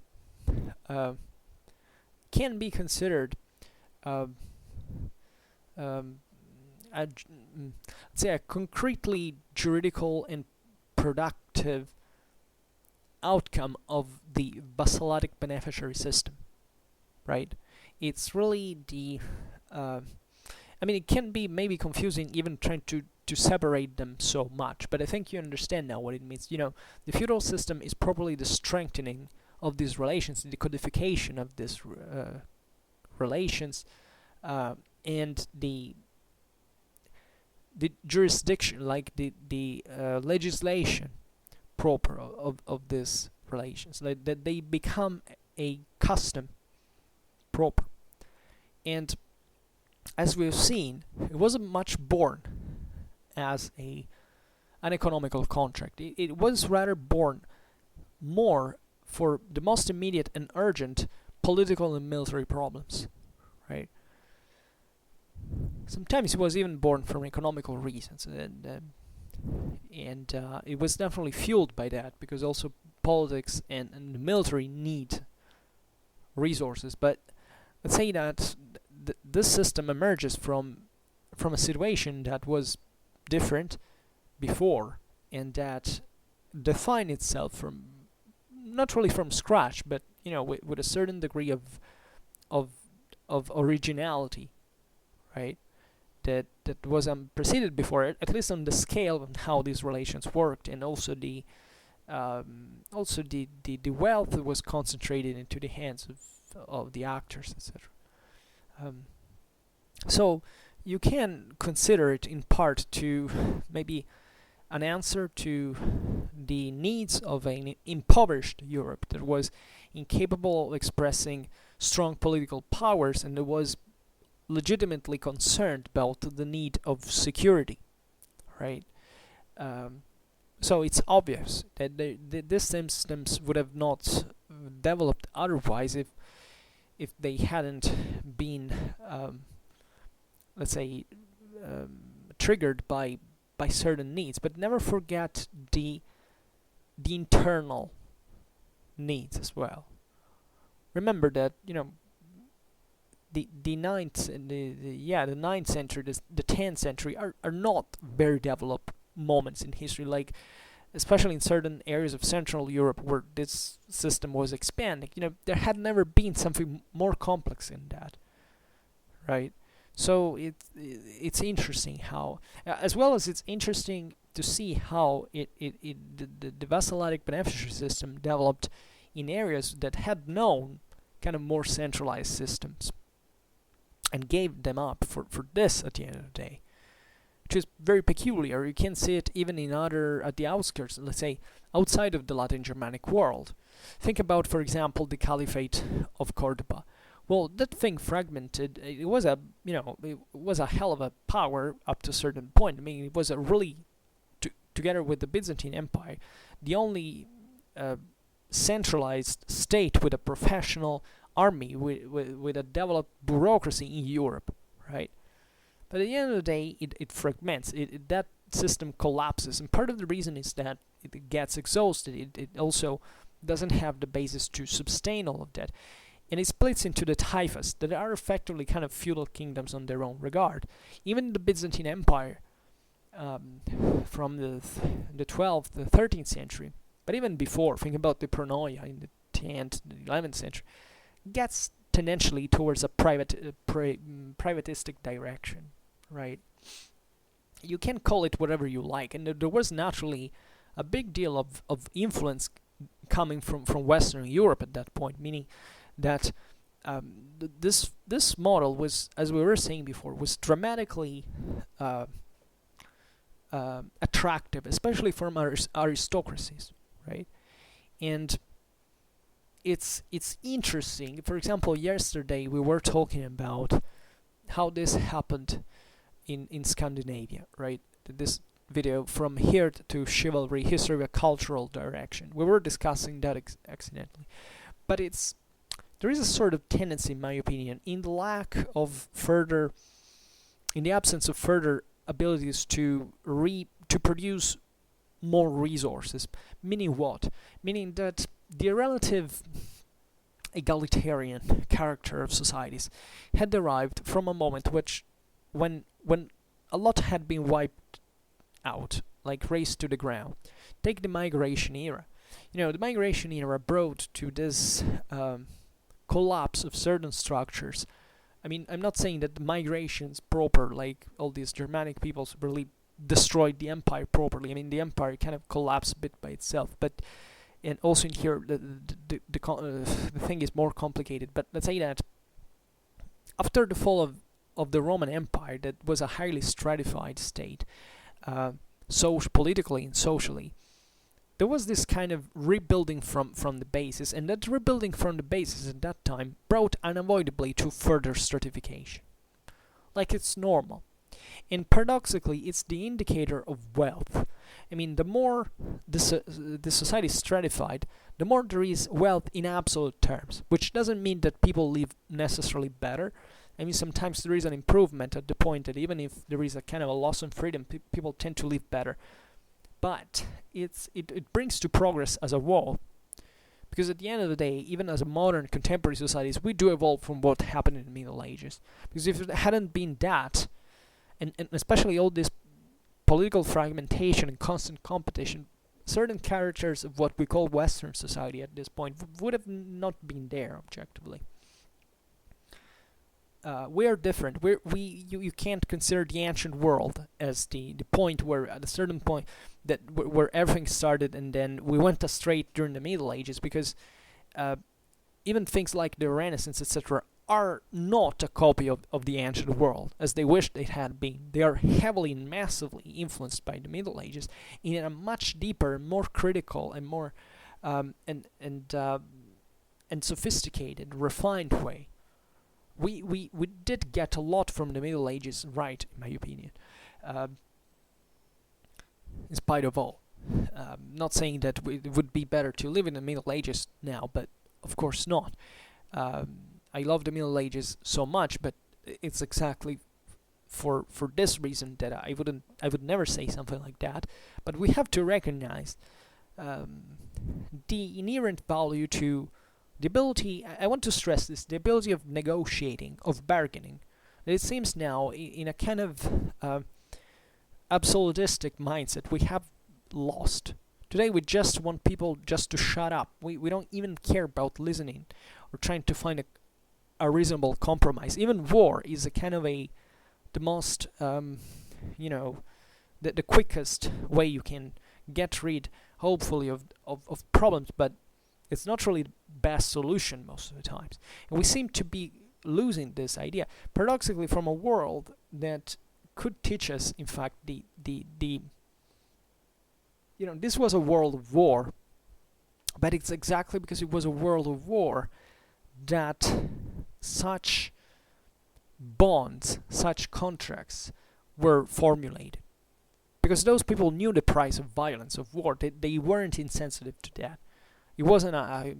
can be considered let's say a concretely juridical and productive outcome of the Vassalatic-Beneficiary system, right? It's really the it can be maybe confusing even trying to separate them so much, but I think you understand now what it means. The feudal system is probably the strengthening of these relations, the codification of these relations, and the jurisdiction, like the legislation proper of these relations, that they become a custom proper. And as we've seen, it wasn't much born as an economical contract. It was rather born more for the most immediate and urgent political and military problems, right? Sometimes it was even born from economical reasons, and it was definitely fueled by that, because also politics and the military need resources. But let's say that this system emerges from a situation that was different before, and that defined itself from, not really from scratch, but with a certain degree of originality, right? That was preceded before, at least on the scale of how these relations worked, and also the wealth that was concentrated into the hands of the actors, etc. So you can consider it in part to maybe an answer to the needs of an impoverished Europe that was incapable of expressing strong political powers, and that was legitimately concerned about the need of security, right? So it's obvious that these systems would have not developed otherwise if they hadn't been, let's say, triggered by certain needs. But never forget the internal needs as well. Remember that the ninth century, the 10th century are not very developed moments in history, like especially in certain areas of Central Europe where this system was expanding. There had never been something more complex in that, right? So it's interesting how, as well as it's interesting to see how the Vassalatic-Beneficiary system developed in areas that had known kind of more centralized systems, and gave them up for this at the end of the day, which is very peculiar. You can see it even in at the outskirts, let's say outside of the Latin Germanic world. Think about, for example, the Caliphate of Cordoba. Well, that thing fragmented. It was a hell of a power up to a certain point. I mean, it was a really, together with the Byzantine Empire, the only centralized state with a professional army, with a developed bureaucracy in Europe, right? But at the end of the day, it fragments. That system collapses, and part of the reason is that it gets exhausted. It also doesn't have the basis to sustain all of that, and it splits into the taifas that are effectively kind of feudal kingdoms on their own regard. Even the Byzantine Empire, from the 12th, the 13th century, but even before, think about the Pronoia in the 10th, the 11th century, gets tendentially towards a privatistic direction, right? You can call it whatever you like, and there was naturally a big deal of influence coming from Western Europe at that point, meaning that this model was, as we were saying before, was dramatically attractive, especially from aristocracies, right? And it's interesting. For example, yesterday we were talking about how this happened in Scandinavia, right? This video from here to chivalry, history of a cultural direction. We were discussing that accidentally, but there is a sort of tendency, in my opinion, in the absence of further abilities to produce more resources. Meaning what? Meaning that the relative egalitarian character of societies had derived from a moment when a lot had been wiped out, like razed to the ground. Take the migration era. The migration era brought to this collapse of certain structures. I mean, I'm not saying that the migrations proper, like all these Germanic peoples, really destroyed the empire properly. I mean, the empire kind of collapsed a bit by itself, but and also in here the thing is more complicated. But let's say that after the fall of the Roman Empire, that was a highly stratified state, politically and socially, there was this kind of rebuilding from the basis, and that rebuilding from the basis at that time brought unavoidably to further stratification, like it's normal. And paradoxically, it's the indicator of wealth. I mean, the more the society is stratified, the more there is wealth in absolute terms, which doesn't mean that people live necessarily better. I mean, sometimes there is an improvement at the point that even if there is a kind of a loss in freedom, people tend to live better. But it brings to progress as a whole Because at the end of the day, even as a modern contemporary societies, we do evolve from what happened in the Middle Ages. Because if it hadn't been that, and especially all this political fragmentation and constant competition, certain characters of what we call Western society at this point would have not been there objectively. We are different. You can't consider the ancient world as the point where at a certain point that where everything started, and then we went straight during the Middle Ages, because even things like the Renaissance, etc., are not a copy of the ancient world as they wish they had been. They are heavily and massively influenced by the Middle Ages in a much deeper, more critical, and more and sophisticated, refined way. We did get a lot from the Middle Ages right, in my opinion. In spite of all, not saying that it would be better to live in the Middle Ages now, but of course not. I love the Middle Ages so much, but it's exactly for this reason that I would never say something like that. But we have to recognize the inherent value to the ability. I want to stress this: the ability of negotiating, of bargaining. It seems now in a kind of absolutistic mindset we have lost. Today we just want people just to shut up. We don't even care about listening or trying to find a reasonable compromise. Even war is a kind of the most the quickest way you can get rid, hopefully, of problems, but it's not really the best solution most of the times. And we seem to be losing this idea, paradoxically, from a world that could teach us, in fact, this was a world of war, but it's exactly because it was a world of war that such bonds, such contracts were formulated. Because those people knew the price of violence, of war. They weren't insensitive to that. It wasn't a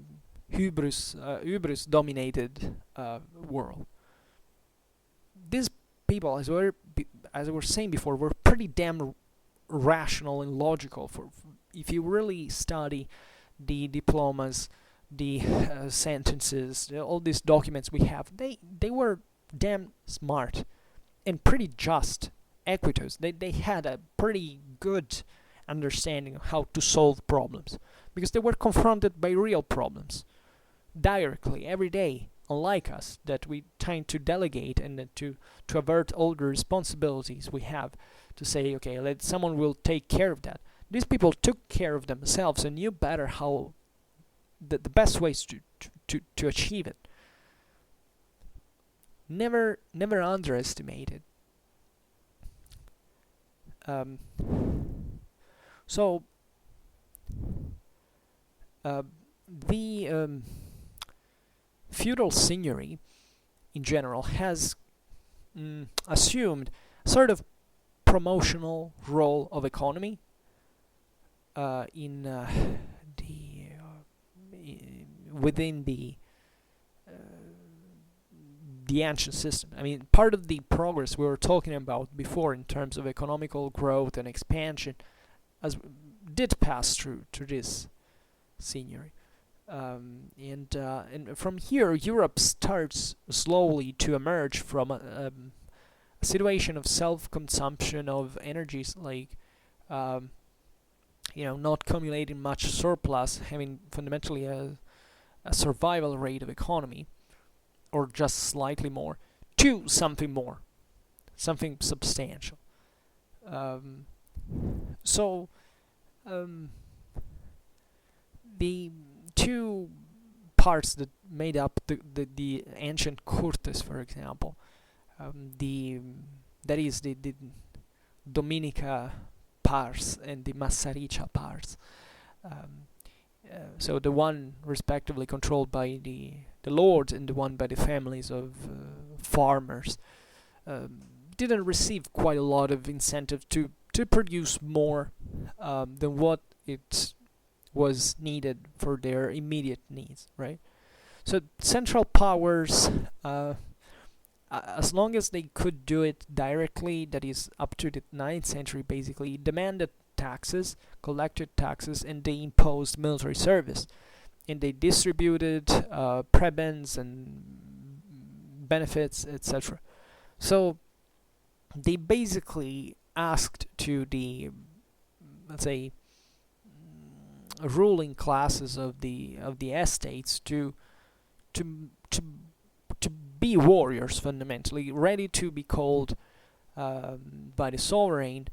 hubris-dominated world. These people, as I was saying before, were pretty damn rational and logical. If you really study the diplomas, the sentences, all these documents we have, they were damn smart and pretty just equitos. They had a pretty good understanding of how to solve problems, because they were confronted by real problems directly every day, unlike us, that we tend to delegate and to avert all the responsibilities we have, to say, okay, someone will take care of that. These people took care of themselves and knew better how the best ways to achieve it. Never underestimate it. So the feudal seigneury in general has assumed sort of promotional role of economy within the ancient system. I mean, part of the progress we were talking about before in terms of economical growth and expansion did pass through this seigneury. And from here, Europe starts slowly to emerge from a situation of self-consumption of energies, like not accumulating much surplus, having fundamentally a survival rate of economy, or just slightly more, to something more, something substantial. The two parts that made up the ancient Curtes, for example, that is the Dominica pars and the Massaricia pars. So the one respectively controlled by the lords and the one by the families of farmers didn't receive quite a lot of incentive to produce more than what it was needed for their immediate needs, right? So central powers, as long as they could do it directly, that is up to the 9th century basically, demanded taxes, collected taxes, and they imposed military service. and they distributed prebends and benefits, etc. So they basically asked to the, let's say, ruling classes of the estates to to to to be warriors, fundamentally ready to be called by the sovereign,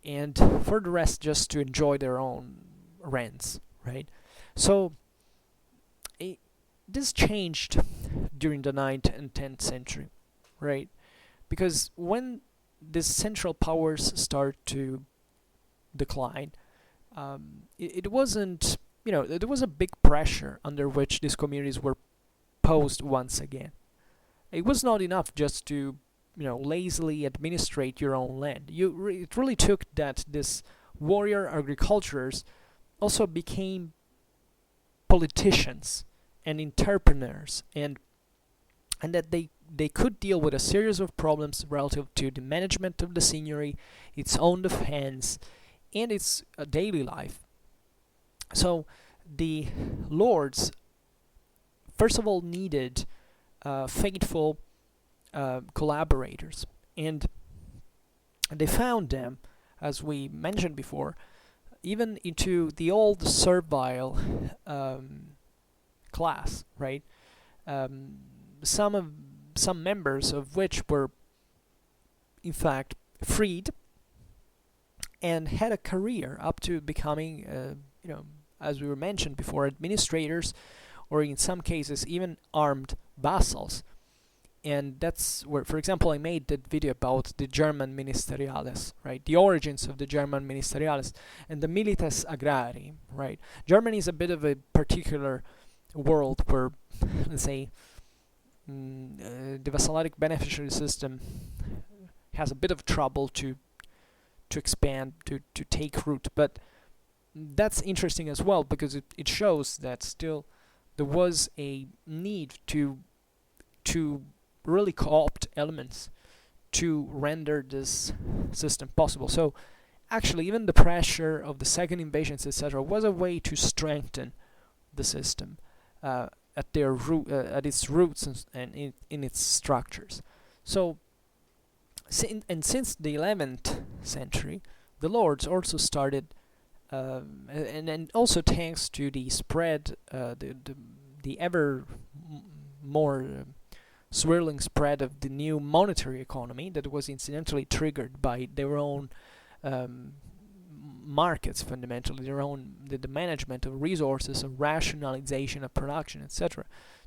and for the rest just to enjoy their own rents, right? So this changed during the 9th and 10th century, right? Because when these central powers start to decline, it wasn't, there was a big pressure under which these communities were posed once again. It was not enough just to, lazily administrate your own land. It really took that this warrior agriculturists also became politicians and entrepreneurs, and that they could deal with a series of problems relative to the management of the seigneury, its own defense, and its daily life. So the lords, first of all, needed faithful collaborators, and they found them, as we mentioned before, even into the old servile class, right? Some members of which were in fact freed and had a career up to becoming, as we were mentioned before, administrators, or in some cases even armed vassals. And that's where, for example, I made that video about the German ministeriales, right? The origins of the German ministeriales and the milites agrari, right? Germany is a bit of a particular world where, let's say, the Vassalatic-Beneficiary system has a bit of trouble to expand, to take root. But that's interesting as well, because it shows that still there was a need to really co-opt elements to render this system possible. So actually, even the pressure of the second invasions, etc., was a way to strengthen the system at its roots and in its structures. So since the 11th century, the lords also started, and also thanks to the spread, the ever more swirling spread of the new monetary economy that was incidentally triggered by their own markets, fundamentally the management of resources, of rationalization of production, etc.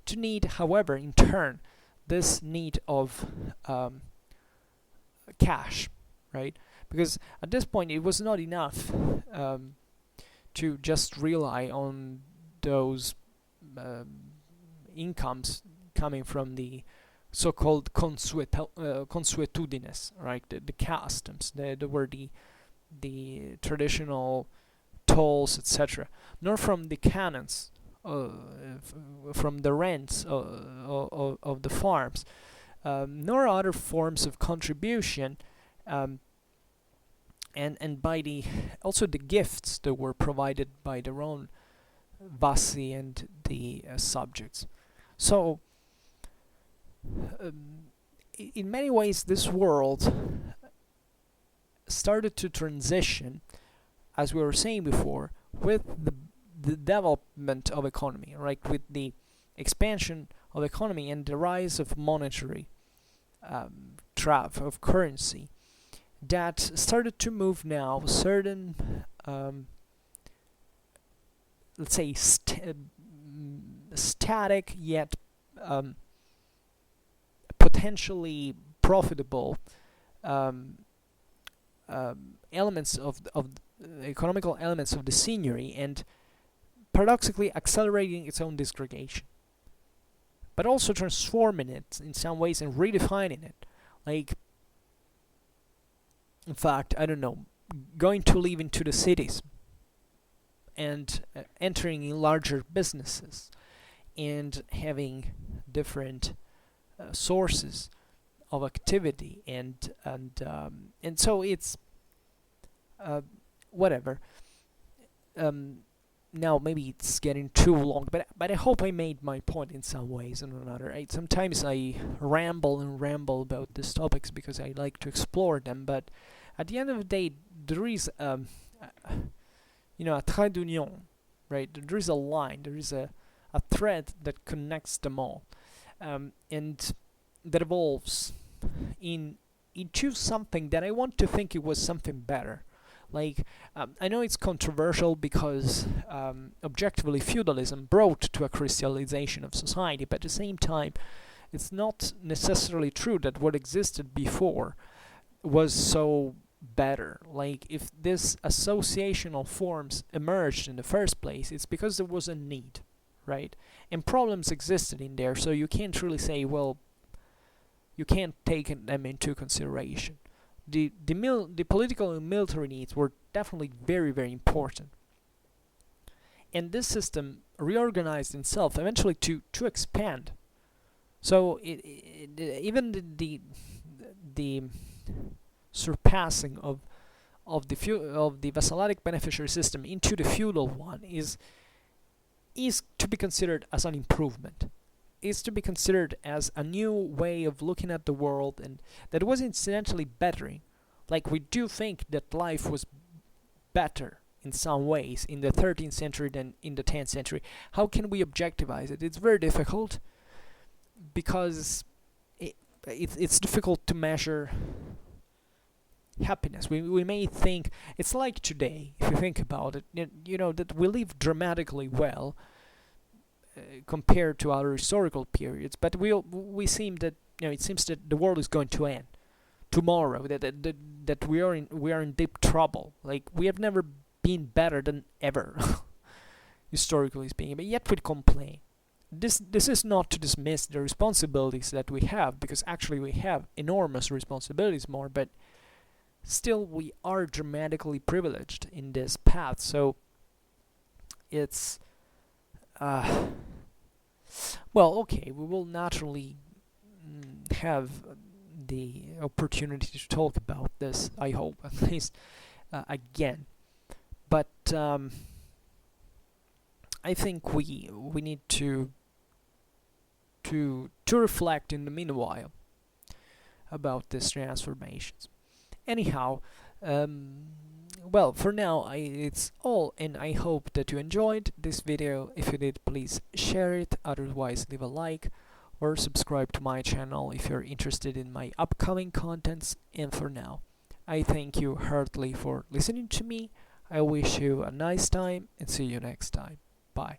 To need, however, in turn, this need of cash, right? Because at this point it was not enough to just rely on those incomes coming from the so-called consuetudines, right? The customs, there were the traditional tolls, etc., nor from the canons, from the rents of the farms, nor other forms of contribution, and by also the gifts that were provided by their own vassi and the subjects. So in many ways this world started to transition, as we were saying before, with the development of economy, right? With the expansion of economy and the rise of monetary of currency, that started to move now certain, let's say, static yet potentially profitable elements of economical elements of the seigneury, and paradoxically accelerating its own disgregation, but also transforming it in some ways and redefining it. Like, in fact, I don't know, going to live into the cities and entering in larger businesses and having different sources of activity, and so it's whatever. now maybe it's getting too long, but I hope I made my point in some ways or another. Sometimes I ramble and ramble about these topics because I like to explore them, but at the end of the day, there is a trait d'union, right? There is a line, there is a thread that connects them all, and that evolves into something that I want to think it was something better. Like, I know it's controversial because objectively feudalism brought to a crystallization of society, but at the same time, it's not necessarily true that what existed before was so better. Like, if this associational forms emerged in the first place, it's because there was a need, right? And problems existed in there, so you can't really say, well, you can't take them into consideration. The political and military needs were definitely very, very important. And this system reorganized itself eventually to expand. So even the surpassing of the Vassalatic-Beneficiary system into the feudal one is to be considered as an improvement. Is to be considered as a new way of looking at the world, and that was incidentally bettering. Like, we do think that life was better in some ways in the 13th century than in the 10th century. How can we objectivize it? It's very difficult because it's difficult to measure happiness. We may think it's like today, if you think about it, that we live dramatically well compared to other historical periods, but we seem that it seems that the world is going to end tomorrow. That we are in deep trouble. Like, we have never been better than ever, historically speaking. But yet we complain. This is not to dismiss the responsibilities that we have, because actually we have enormous responsibilities more. But still, we are dramatically privileged in this path. So it's well, okay, we will naturally have the opportunity to talk about this, I hope, at least again. But I think we need to reflect in the meanwhile about these transformations. Anyhow, well, for now, it's all, and I hope that you enjoyed this video. If you did, please share it, otherwise leave a like, or subscribe to my channel if you're interested in my upcoming contents. And for now, I thank you heartily for listening to me. I wish you a nice time, and see you next time. Bye.